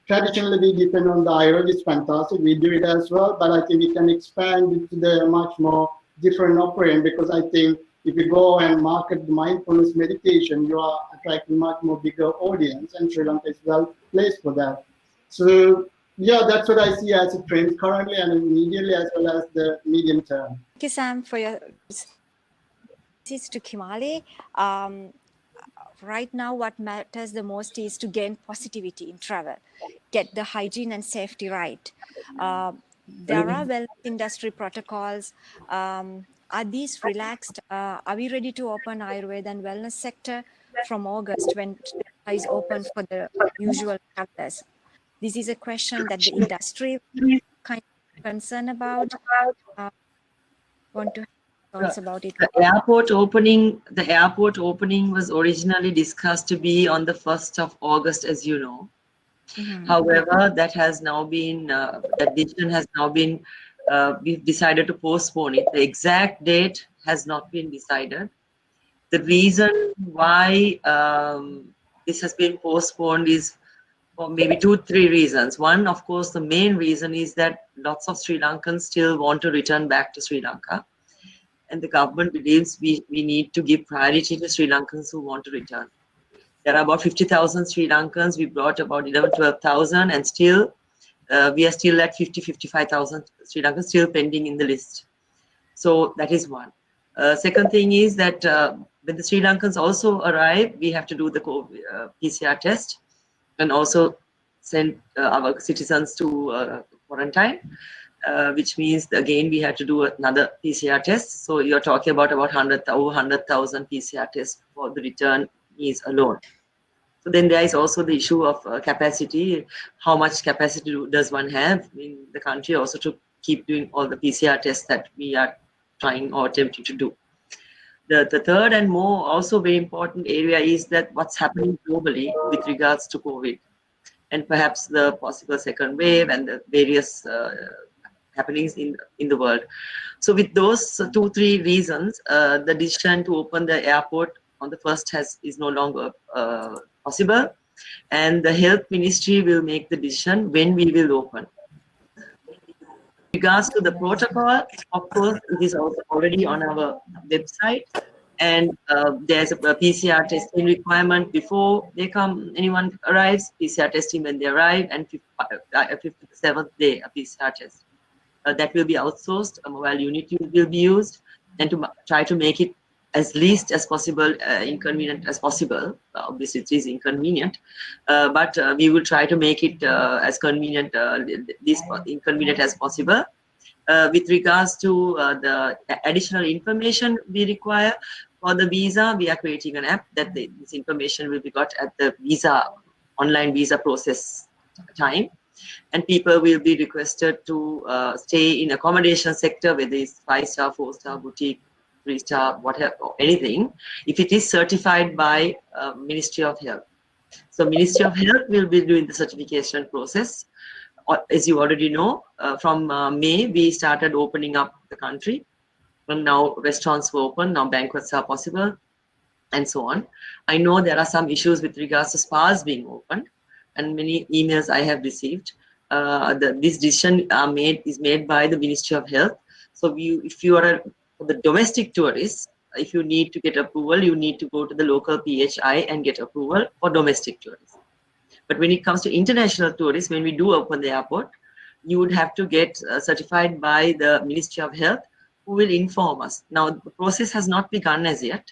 traditionally depend on the Ayurveda, it's fantastic, we do it as well, but I think we can expand it to the much more different offering, because I think if you go and market the mindfulness meditation, you are attracting much more bigger audience, and Sri Lanka is well placed for that. So yeah, that's what I see as a trend currently and immediately, as well as the medium term.
Thank you, Sam, for your this to Kimali. Right now, what matters the most is to gain positivity in travel, get the hygiene and safety right. There are wellness industry protocols. Are these relaxed? Are we ready to open Ayurveda and wellness sector from August, when it is open for the usual travelers? This is a question that the industry is kind of concerned about. Want to have thoughts about it?
The airport opening was originally discussed to be on the 1st of August, as you know. However, that has now been, that decision has now been, we've decided to postpone it. The exact date has not been decided. The reason why this has been postponed is for maybe 2-3 reasons. One, of course, the main reason is that lots of Sri Lankans still want to return back to Sri Lanka. And the government believes we need to give priority to Sri Lankans who want to return. There are about 50,000 Sri Lankans. We brought about 12,000, and still we are still at 55,000 Sri Lankans still pending in the list. So that is one. Second thing is that when the Sri Lankans also arrive, we have to do the PCR test and also send our citizens to quarantine, which means again we have to do another PCR test. So you're talking about over 100,000 PCR tests for the returnees alone. So then there is also the issue of capacity. How much capacity does one have in the country also to keep doing all the PCR tests that we are trying or attempting to do. The third and more also very important area is that what's happening globally with regards to COVID and perhaps the possible second wave and the various happenings in the world. So with those 2-3 reasons, the decision to open the airport on the first is no longer possible, and the health ministry will make the decision when we will open. With regards to the protocol, of course, it is also already on our website, and there's a PCR testing requirement before they come. Anyone arrives, PCR testing when they arrive, and 57th day a PCR test. That will be outsourced. A mobile unit will be used, and to try to make it as least as possible inconvenient as possible. Obviously, it is inconvenient, but we will try to make it as convenient, least inconvenient as possible. With regards to the additional information we require for the visa, we are creating an app that this information will be got at the online visa process time. And people will be requested to stay in accommodation sector, whether it's 5-star, 4-star, boutique, 3-star, whatever, anything, if it is certified by Ministry of Health. So Ministry of Health will be doing the certification process. As you already know, from May, we started opening up the country. And now restaurants were open, now banquets are possible, and so on. I know there are some issues with regards to spas being opened, and many emails I have received. This decision is made by the Ministry of Health. So if you are the domestic tourists, if you need to get approval, you need to go to the local PHI and get approval for domestic tourists. But when it comes to international tourists, when we do open the airport, you would have to get certified by the Ministry of Health, who will inform us. Now, the process has not begun as yet.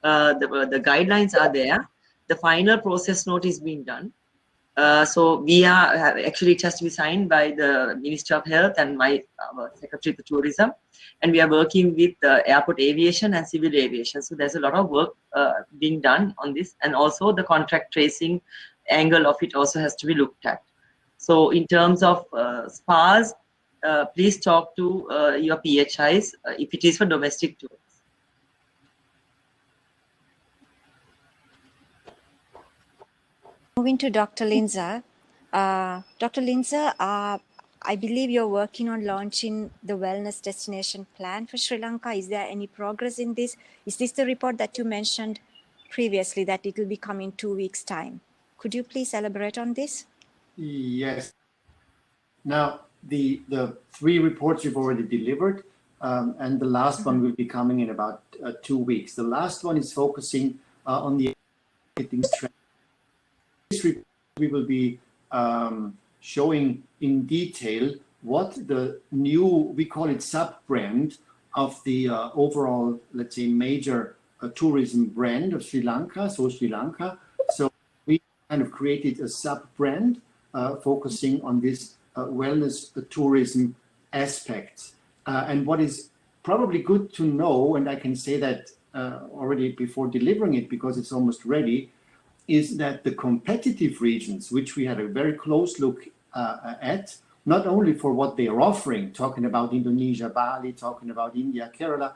The guidelines are there. The final process note is being done. So we are actually, it has to be signed by the Ministry of Health and my Secretary of Tourism, and we are working with airport aviation and civil aviation. So there's a lot of work being done on this, and also the contract tracing angle of it also has to be looked at. So in terms of spas, please talk to your PHIs if it is for domestic tours.
Moving to Dr. Linza. Dr. Linza, I believe you're working on launching the wellness destination plan for Sri Lanka. Is there any progress in this? Is this the report that you mentioned previously, that it will be coming 2 weeks' time? Could you please elaborate on this?
Yes. Now, the 3 reports you've already delivered, and the last one will be coming in about 2 weeks. The last one is focusing on the marketing strategy. This report we will be showing in detail what the new, we call it sub-brand of the overall, let's say, major tourism brand of Sri Lanka, so Sri Lanka. So we kind of created a sub-brand focusing on this wellness tourism aspect. And what is probably good to know, and I can say that already before delivering it because it's almost ready, is that the competitive regions, which we had a very close look at, not only for what they are offering, talking about Indonesia, Bali, talking about India, Kerala,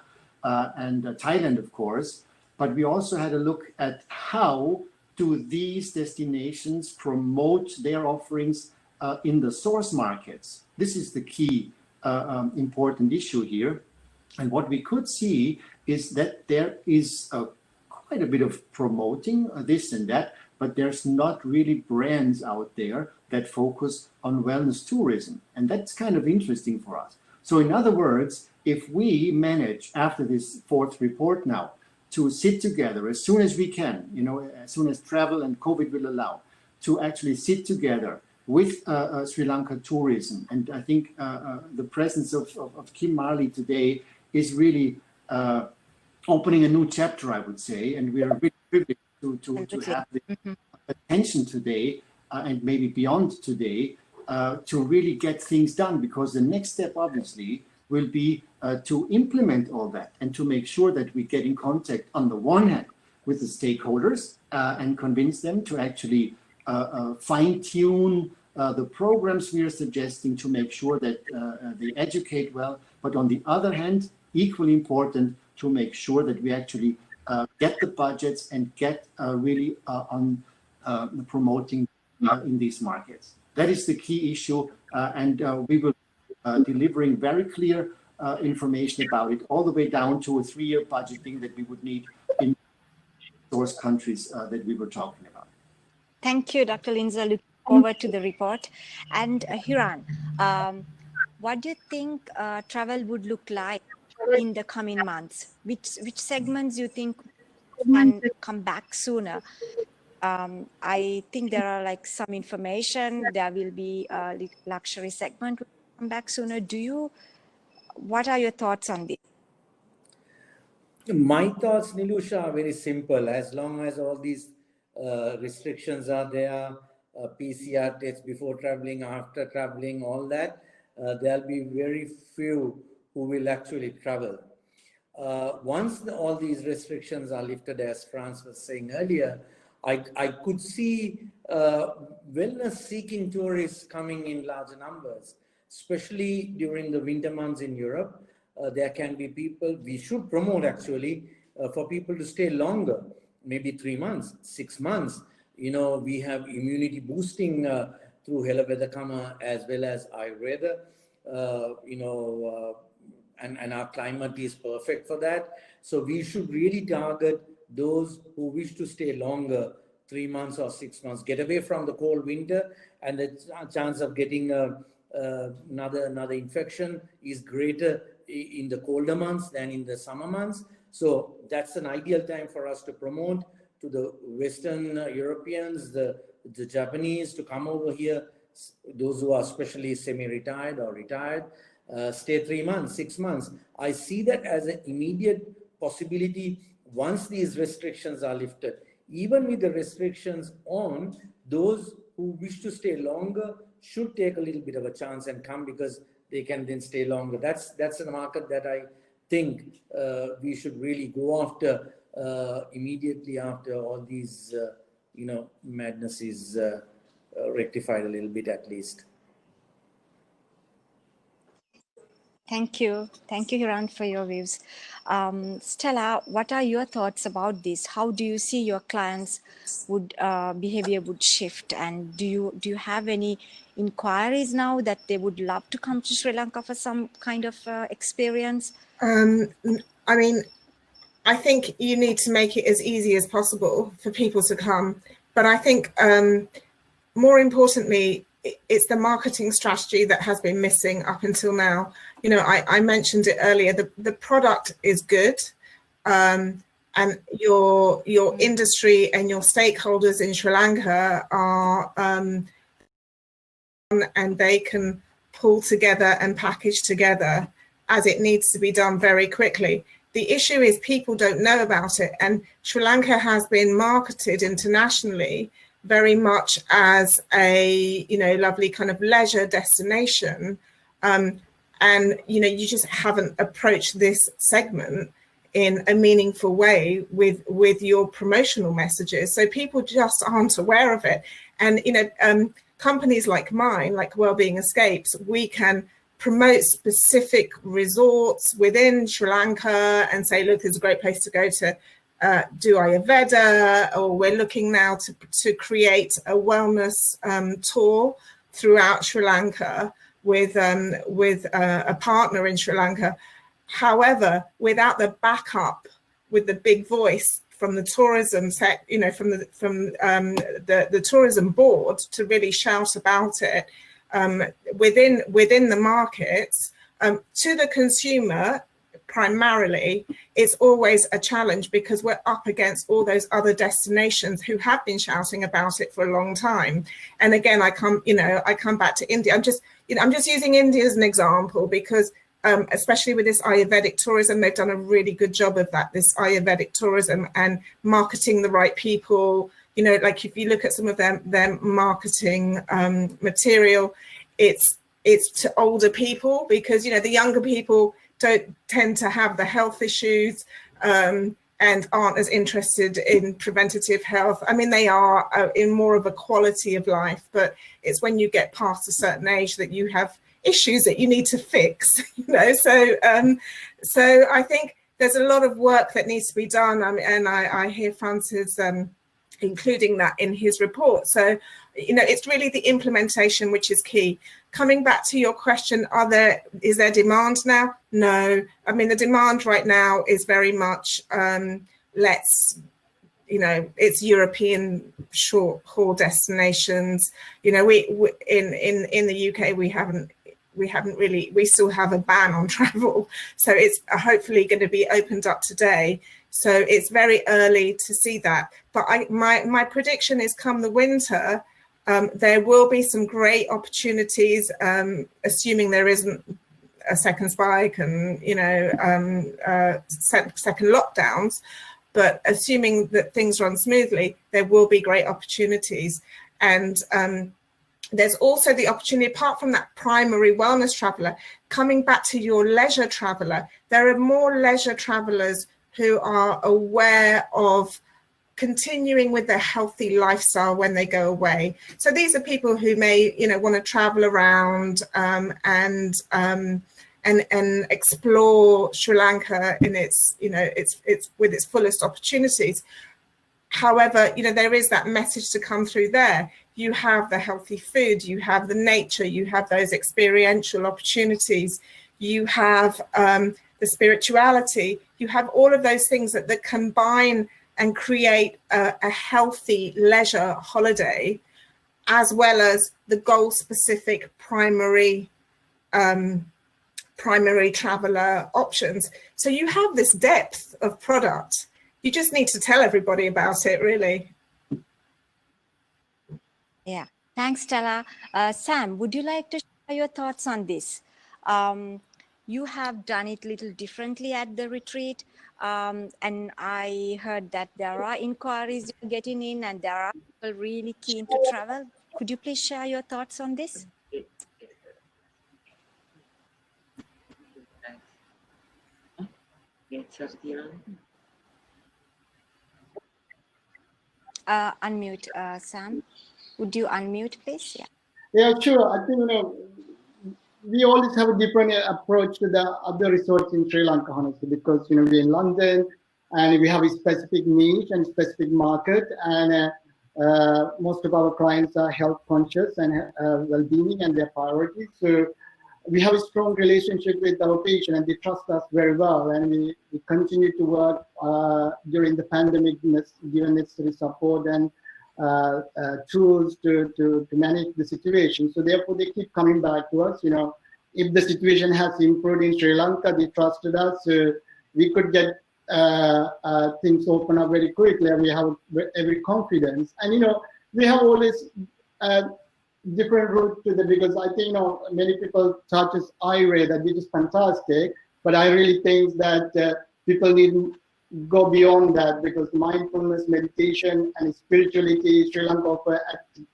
and Thailand, of course, but we also had a look at how to these destinations promote their offerings in the source markets? This is the key important issue here. And what we could see is that there is quite a bit of promoting this and that, but there's not really brands out there that focus on wellness tourism. And that's kind of interesting for us. So in other words, if we manage after this fourth report now to sit together as soon as we can, you know, as soon as travel and COVID will allow, to actually sit together with Sri Lanka tourism. And I think the presence of Kim Marley today is really opening a new chapter, I would say. And we are really privileged to have the attention today and maybe beyond today to really get things done, because the next step obviously will be to implement all that and to make sure that we get in contact on the one hand with the stakeholders and convince them to actually fine-tune the programs we are suggesting to make sure that they educate well, but on the other hand, equally important to make sure that we actually get the budgets and get really on promoting in these markets. That is the key issue, and we will delivering very clear information about it, all the way down to a 3-year budgeting that we would need in source countries that we were talking about.
Thank you, Dr. Linzer. Look forward to the report. And Hiran, what do you think travel would look like in the coming months? Which segments you think can come back sooner? I think there are like some information. There will be a luxury segment will come back sooner. What are your thoughts on this?
My thoughts, Nilusha, are very simple. As long as all these restrictions are there, PCR tests before traveling, after traveling, all that, there'll be very few who will actually travel. Once all these restrictions are lifted, as France was saying earlier, I could see wellness-seeking tourists coming in large numbers, especially during the winter months in Europe. There can be people, we should promote actually, for people to stay longer, maybe 3 months, 6 months. You know, we have immunity boosting through Helavedakama as well as Ayurveda, and our climate is perfect for that. So we should really target those who wish to stay longer, 3 months or 6 months, get away from the cold winter, and the chance of getting another infection is greater in the colder months than in the summer months. So that's an ideal time for us to promote to the Western Europeans, the Japanese, to come over here, those who are especially semi-retired or retired, stay 3 months, 6 months. I see that as an immediate possibility once these restrictions are lifted. Even with the restrictions on, those who wish to stay longer should take a little bit of a chance and come, because they can then stay longer. That's a market that I think we should really go after immediately after all these, madness is rectified a little bit at least.
Thank you. Thank you, Hiran, for your views. Stella, what are your thoughts about this? How do you see your clients' behavior would shift? And do you have any inquiries now that they would love to come to Sri Lanka for some kind of experience?
I mean, I think you need to make it as easy as possible for people to come. But I think more importantly, it's the marketing strategy that has been missing up until now. You know, I mentioned it earlier, the product is good, and your industry and your stakeholders in Sri Lanka are, and they can pull together and package together as it needs to be done very quickly. The issue is people don't know about it, and Sri Lanka has been marketed internationally very much as a, lovely kind of leisure destination. And, you just haven't approached this segment in a meaningful way with your promotional messages. So people just aren't aware of it. And, companies like mine, like Wellbeing Escapes, we can promote specific resorts within Sri Lanka and say, look, it's a great place to go to do Ayurveda, or we're looking now to create a wellness tour throughout Sri Lanka with a partner in Sri Lanka. However, without the backup with the big voice from the tourism from the tourism board to really shout about it within the markets, to the consumer primarily, it's always a challenge because we're up against all those other destinations who have been shouting about it for a long time. And again, I come back to India. I'm just using India as an example because especially with this Ayurvedic tourism, they've done a really good job of that, this Ayurvedic tourism and marketing the right people. You know, like if you look at some of their marketing material, it's to older people because, you know, the younger people don't tend to have the health issues and aren't as interested in preventative health. I mean, they are in more of a quality of life, but it's when you get past a certain age that you have issues that you need to fix, you know. So I think there's a lot of work that needs to be done. And I hear Francis including that in his report. So, you know, it's really the implementation which is key. Coming back to your question, is there demand now? No. I mean, the demand right now is very much it's European short haul destinations. You know, we in the UK we still have a ban on travel, so it's hopefully going to be opened up today. So it's very early to see that. But my prediction is come the winter, there will be some great opportunities, assuming there isn't a second spike and, you know, second lockdowns. But assuming that things run smoothly, there will be great opportunities. And there's also the opportunity, apart from that primary wellness traveler, coming back to your leisure traveler, there are more leisure travelers who are aware of continuing with their healthy lifestyle when they go away. So these are people who may, you know, want to travel around and explore Sri Lanka in its, you know, it's with its fullest opportunities. However, you know, there is that message to come through there. You have the healthy food, you have the nature, you have those experiential opportunities, you have the spirituality, you have all of those things that combine and create a healthy leisure holiday, as well as the goal-specific primary traveler options. So you have this depth of product. You just need to tell everybody about it, really.
Yeah, thanks, Stella. Sam, would you like to share your thoughts on this? You have done it a little differently at the retreat, and I heard that there are inquiries you're getting in and there are people really keen to travel. Could you please share your thoughts on this? Unmute, Sam. Would you unmute, please? Yeah.
Yeah, sure. I think, you know, we always have a different approach to the other resorts in Sri Lanka, honestly, because, you know, we're in London and we have a specific niche and specific market, and most of our clients are health conscious and well-being and their priorities. So we have a strong relationship with our patient and they trust us very well, and we continue to work during the pandemic, given necessary support and tools to manage the situation. So therefore they keep coming back to us. You know, if the situation has improved in Sri Lanka, they trusted us. We could get things open up very quickly, and we have every confidence. And, you know, we have always different route to the, because I think, you know, many people touch as Ayurveda, which is fantastic, but I really think that people need go beyond that, because mindfulness, meditation, and spirituality, Sri Lanka offer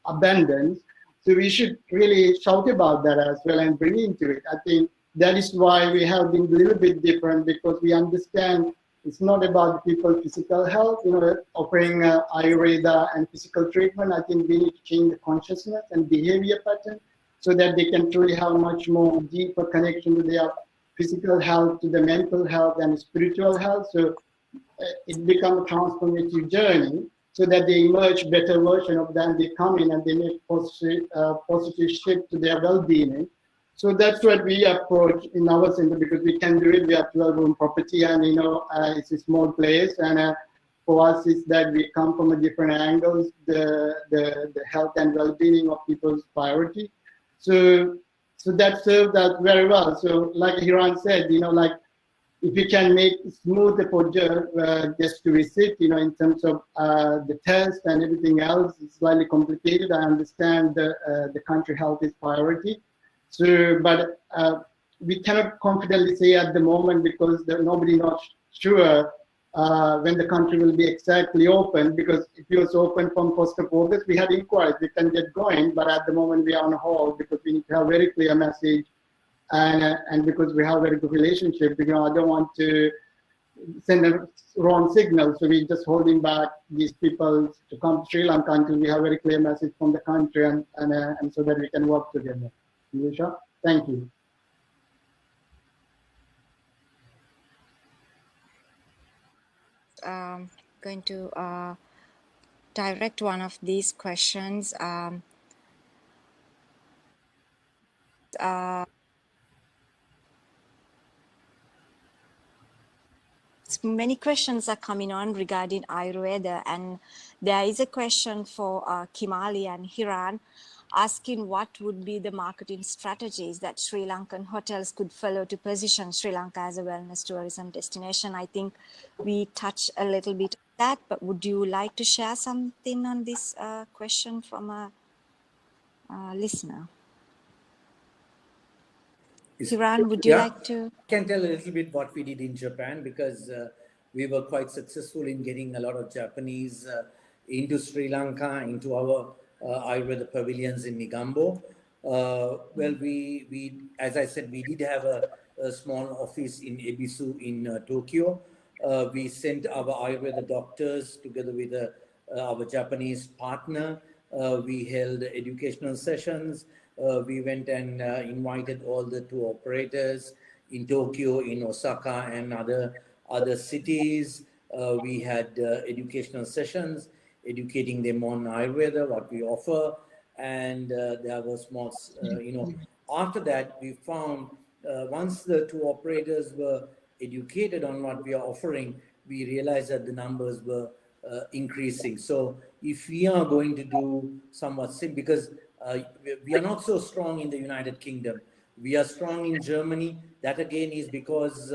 abundance. So we should really shout about that as well and bring into it. I think that is why we have been a little bit different, because we understand it's not about people's physical health, you know, offering Ayurveda and physical treatment. I think we need to change the consciousness and behavior pattern so that they can truly have much more deeper connection to their physical health, to the mental health and spiritual health. So it become a transformative journey, so that they emerge better version of them. They come in and they make positive shift to their well-being. So that's what we approach in our center, because we can do it. We have 12-room property, and it's a small place, and for us is that we come from a different angles. The health and well-being of people's priority. So that served us very well. So like Hiran said, like, if you can make smooth the procedure just to visit, in terms of the test and everything else, it's slightly complicated. I understand the country health is priority. So, but we cannot confidently say at the moment, because nobody not sure when the country will be exactly open. Because if it was open from 1st of August, we had inquiries, we can get going, but at the moment we are on hold, because we need to have very clear message. And because we have a very good relationship, I don't want to send a wrong signal. So we're just holding back these people to come to Sri Lanka until we have a very clear message from the country, and so that we can work together. Yusha, thank you.
Going to direct one of these questions. Many questions are coming on regarding Ayurveda, and there is a question for Kimali and Hiran asking what would be the marketing strategies that Sri Lankan hotels could follow to position Sri Lanka as a wellness tourism destination. I think we touched a little bit on that, but would you like to share something on this question from a listener? Hiran, would you like to?
I can tell a little bit what we did in Japan, because we were quite successful in getting a lot of Japanese into Sri Lanka, into our Ayurveda pavilions in Nigambo. Well, we, as I said, we did have a small office in Ebisu in Tokyo. We sent our Ayurveda doctors together with our Japanese partner. We held educational sessions. We went and invited all the tour operators in Tokyo, in Osaka, and other cities. We had educational sessions, educating them on Ayurveda, what we offer, and there was more, after that, we found once the tour operators were educated on what we are offering, we realized that the numbers were increasing. So if we are going to do somewhat similar, because we are not so strong in the United Kingdom, we are strong in Germany. That again is because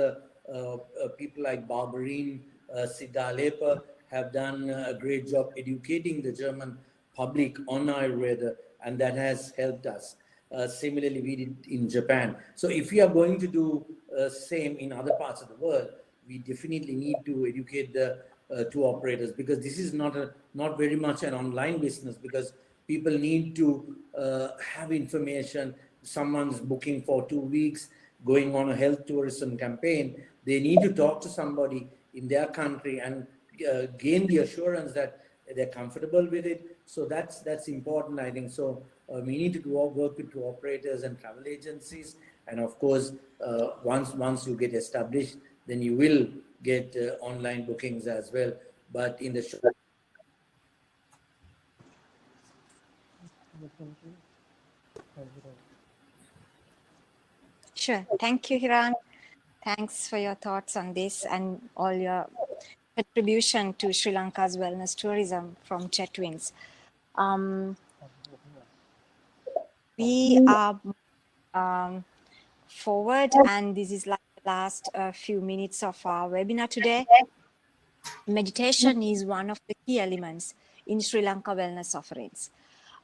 people like Barberin, Siddhalepa have done a great job educating the German public on Ayurveda, and that has helped us. Similarly, we did in Japan. So if we are going to do same in other parts of the world, we definitely need to educate the tour operators, because this is not very much an online business, because people need to have information. Someone's booking for 2 weeks, going on a health tourism campaign. They need to talk to somebody in their country and gain the assurance that they're comfortable with it. So that's important, I think. So we need to work with tour operators and travel agencies, and of course, once you get established, then you will get online bookings as well. But in the short.
Sure. Thank you, Hiran. Thanks for your thoughts on this and all your contribution to Sri Lanka's wellness tourism from Chetwins. We are forward, and this is like the last few minutes of our webinar today. Meditation is one of the key elements in Sri Lanka wellness offerings,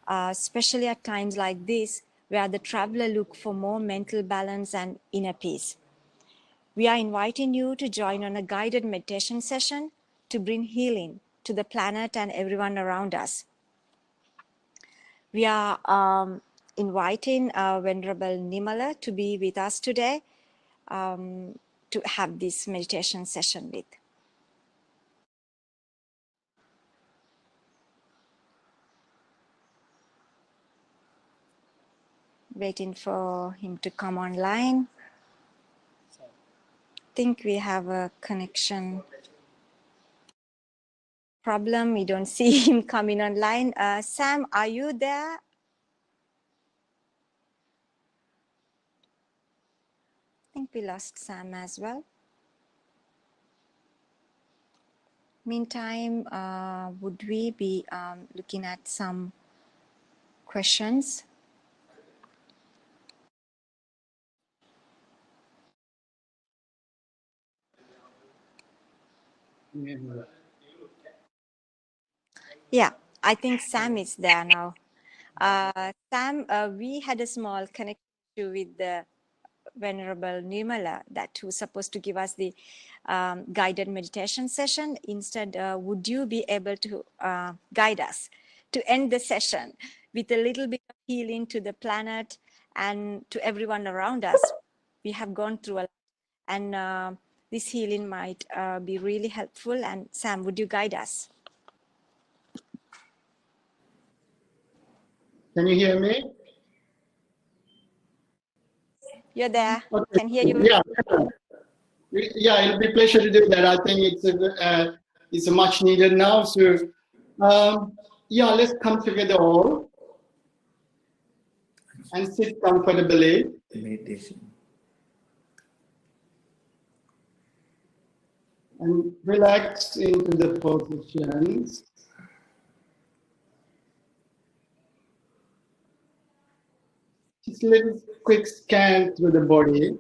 especially at times like this, where the traveler looks for more mental balance and inner peace. We are inviting you to join on a guided meditation session to bring healing to the planet and everyone around us. We are inviting Venerable Nimala to be with us today to have this meditation session with. Waiting for him to come online. I think we have a connection problem. We don't see him coming online. Sam, are you there? I think we lost Sam as well. Meantime, would we be looking at some questions? Yeah, I think Sam is there now. Sam, we had a small connection with the Venerable Nirmala that was supposed to give us the guided meditation session. Instead, would you be able to guide us to end the session with a little bit of healing to the planet and to everyone around us? We have gone through a lot, and this healing might be really helpful. And Sam, would you guide us?
Can you hear me?
You're there.
Okay.
Can hear you.
Yeah. Yeah, it'll be a pleasure to do that. I think it's a much needed now. So, yeah, let's come together all and sit comfortably.
Meditation.
And relax into the positions. Just a little quick scan through the body.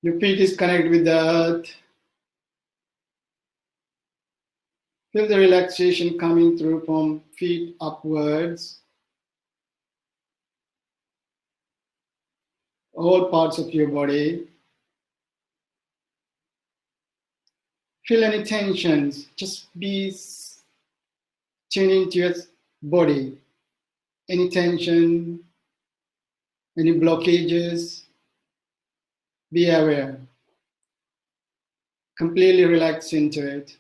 Your feet is connected with the earth. Feel the relaxation coming through from feet upwards. All parts of your body. Feel any tensions. Just be tuning to your body. Any tension, any blockages, be aware. Completely relax into it.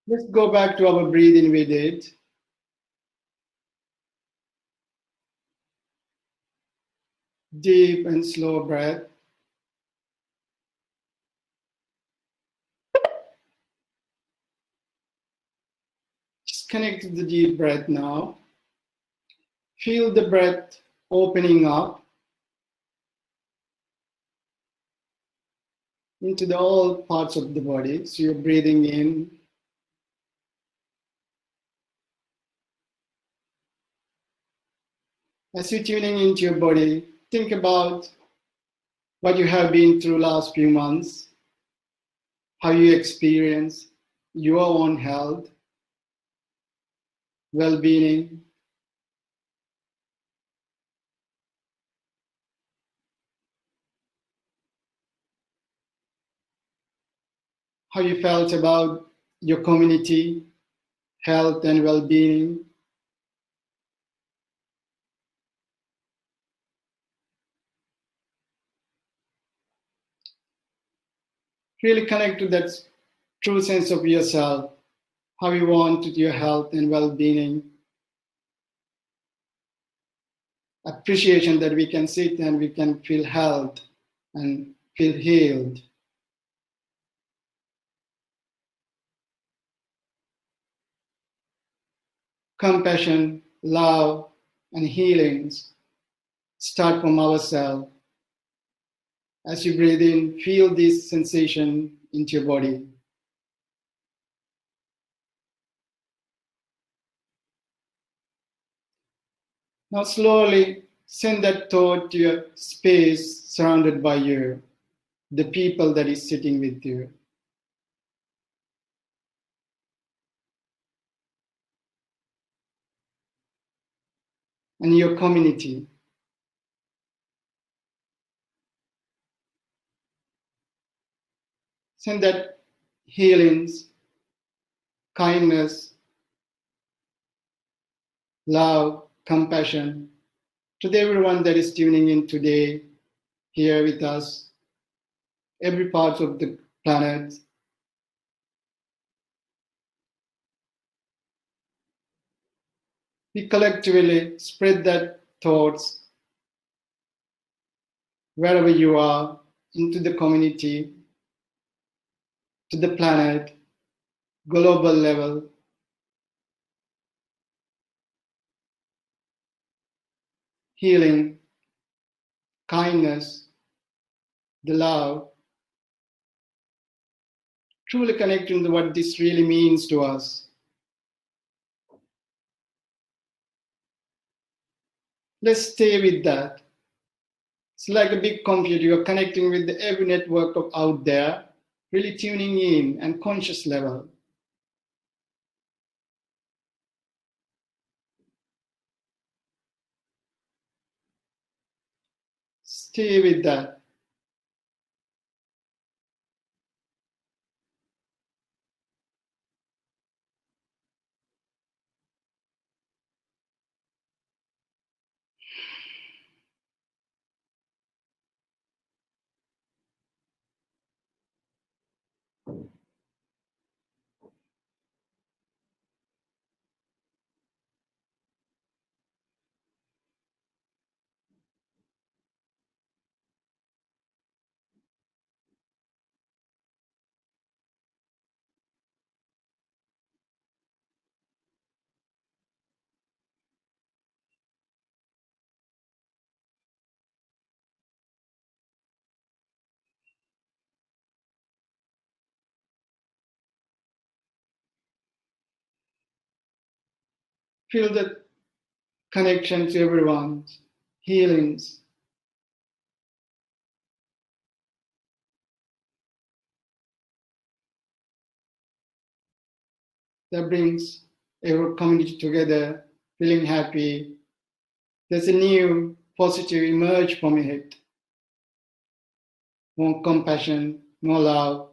Let's go back to our breathing we did. Deep and slow breath. Just connect to the deep breath now. Feel the breath opening up into all parts of the body. So you're breathing in. As you're tuning into your body, think about what you have been through last few months, how you experience your own health, well-being. How you felt about your community, health and well-being. Really connect to that true sense of yourself, how you want your health and well-being. Appreciation that we can sit and we can feel health and feel healed. Compassion, love, and healings start from ourselves. As you breathe in, feel this sensation into your body. Now slowly send that thought to your space surrounded by you, the people that is sitting with you. And your community. Send that healings, kindness, love, compassion to everyone that is tuning in today, here with us, every part of the planet. We collectively spread that thoughts wherever you are, into the community, to the planet, global level. Healing, kindness, the love, truly connecting to what this really means to us. Let's stay with that. It's like a big computer. You're connecting with every network out there, really tuning in and conscious level. Stay with that. Feel the connection to everyone, healings. That brings our community together, feeling happy. There's a new positive emerge from it. More compassion, more love,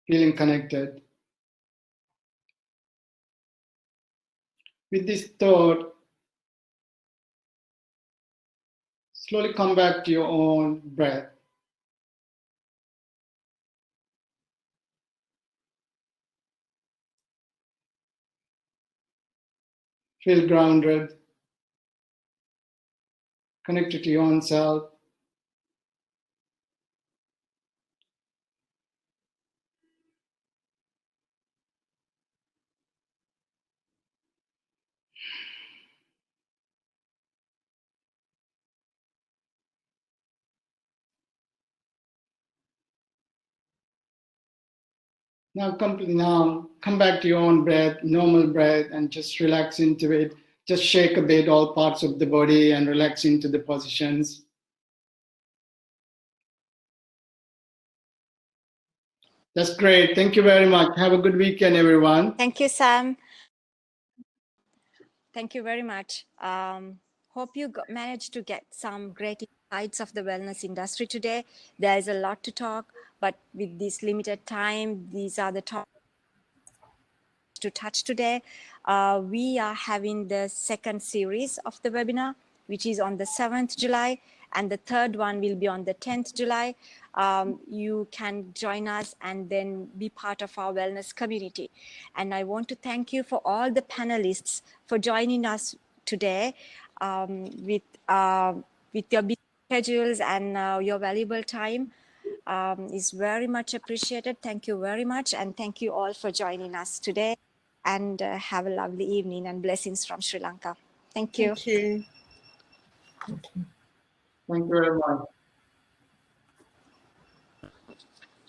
feeling connected. With this thought, slowly come back to your own breath. Feel grounded, connected to your own self. Now come back to your own breath, normal breath, and just relax into it. Just shake a bit all parts of the body and relax into the positions. That's great. Thank you very much. Have a good weekend, everyone.
Thank you, Sam. Thank you very much. Hope you managed to get some great insights of the wellness industry today. There is a lot to talk, but with this limited time, these are the topics to touch today. We are having the second series of the webinar, which is on the 7th July, and the third one will be on the 10th July. You can join us and then be part of our wellness community. And I want to thank you for all the panelists for joining us today with your busy schedules and your valuable time. Is very much appreciated. Thank you very much. And thank you all for joining us today. And have a lovely evening and blessings from Sri Lanka. Thank you.
Thank you.
Thank you very much.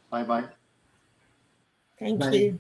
Bye-bye.
Thank
Bye.
you.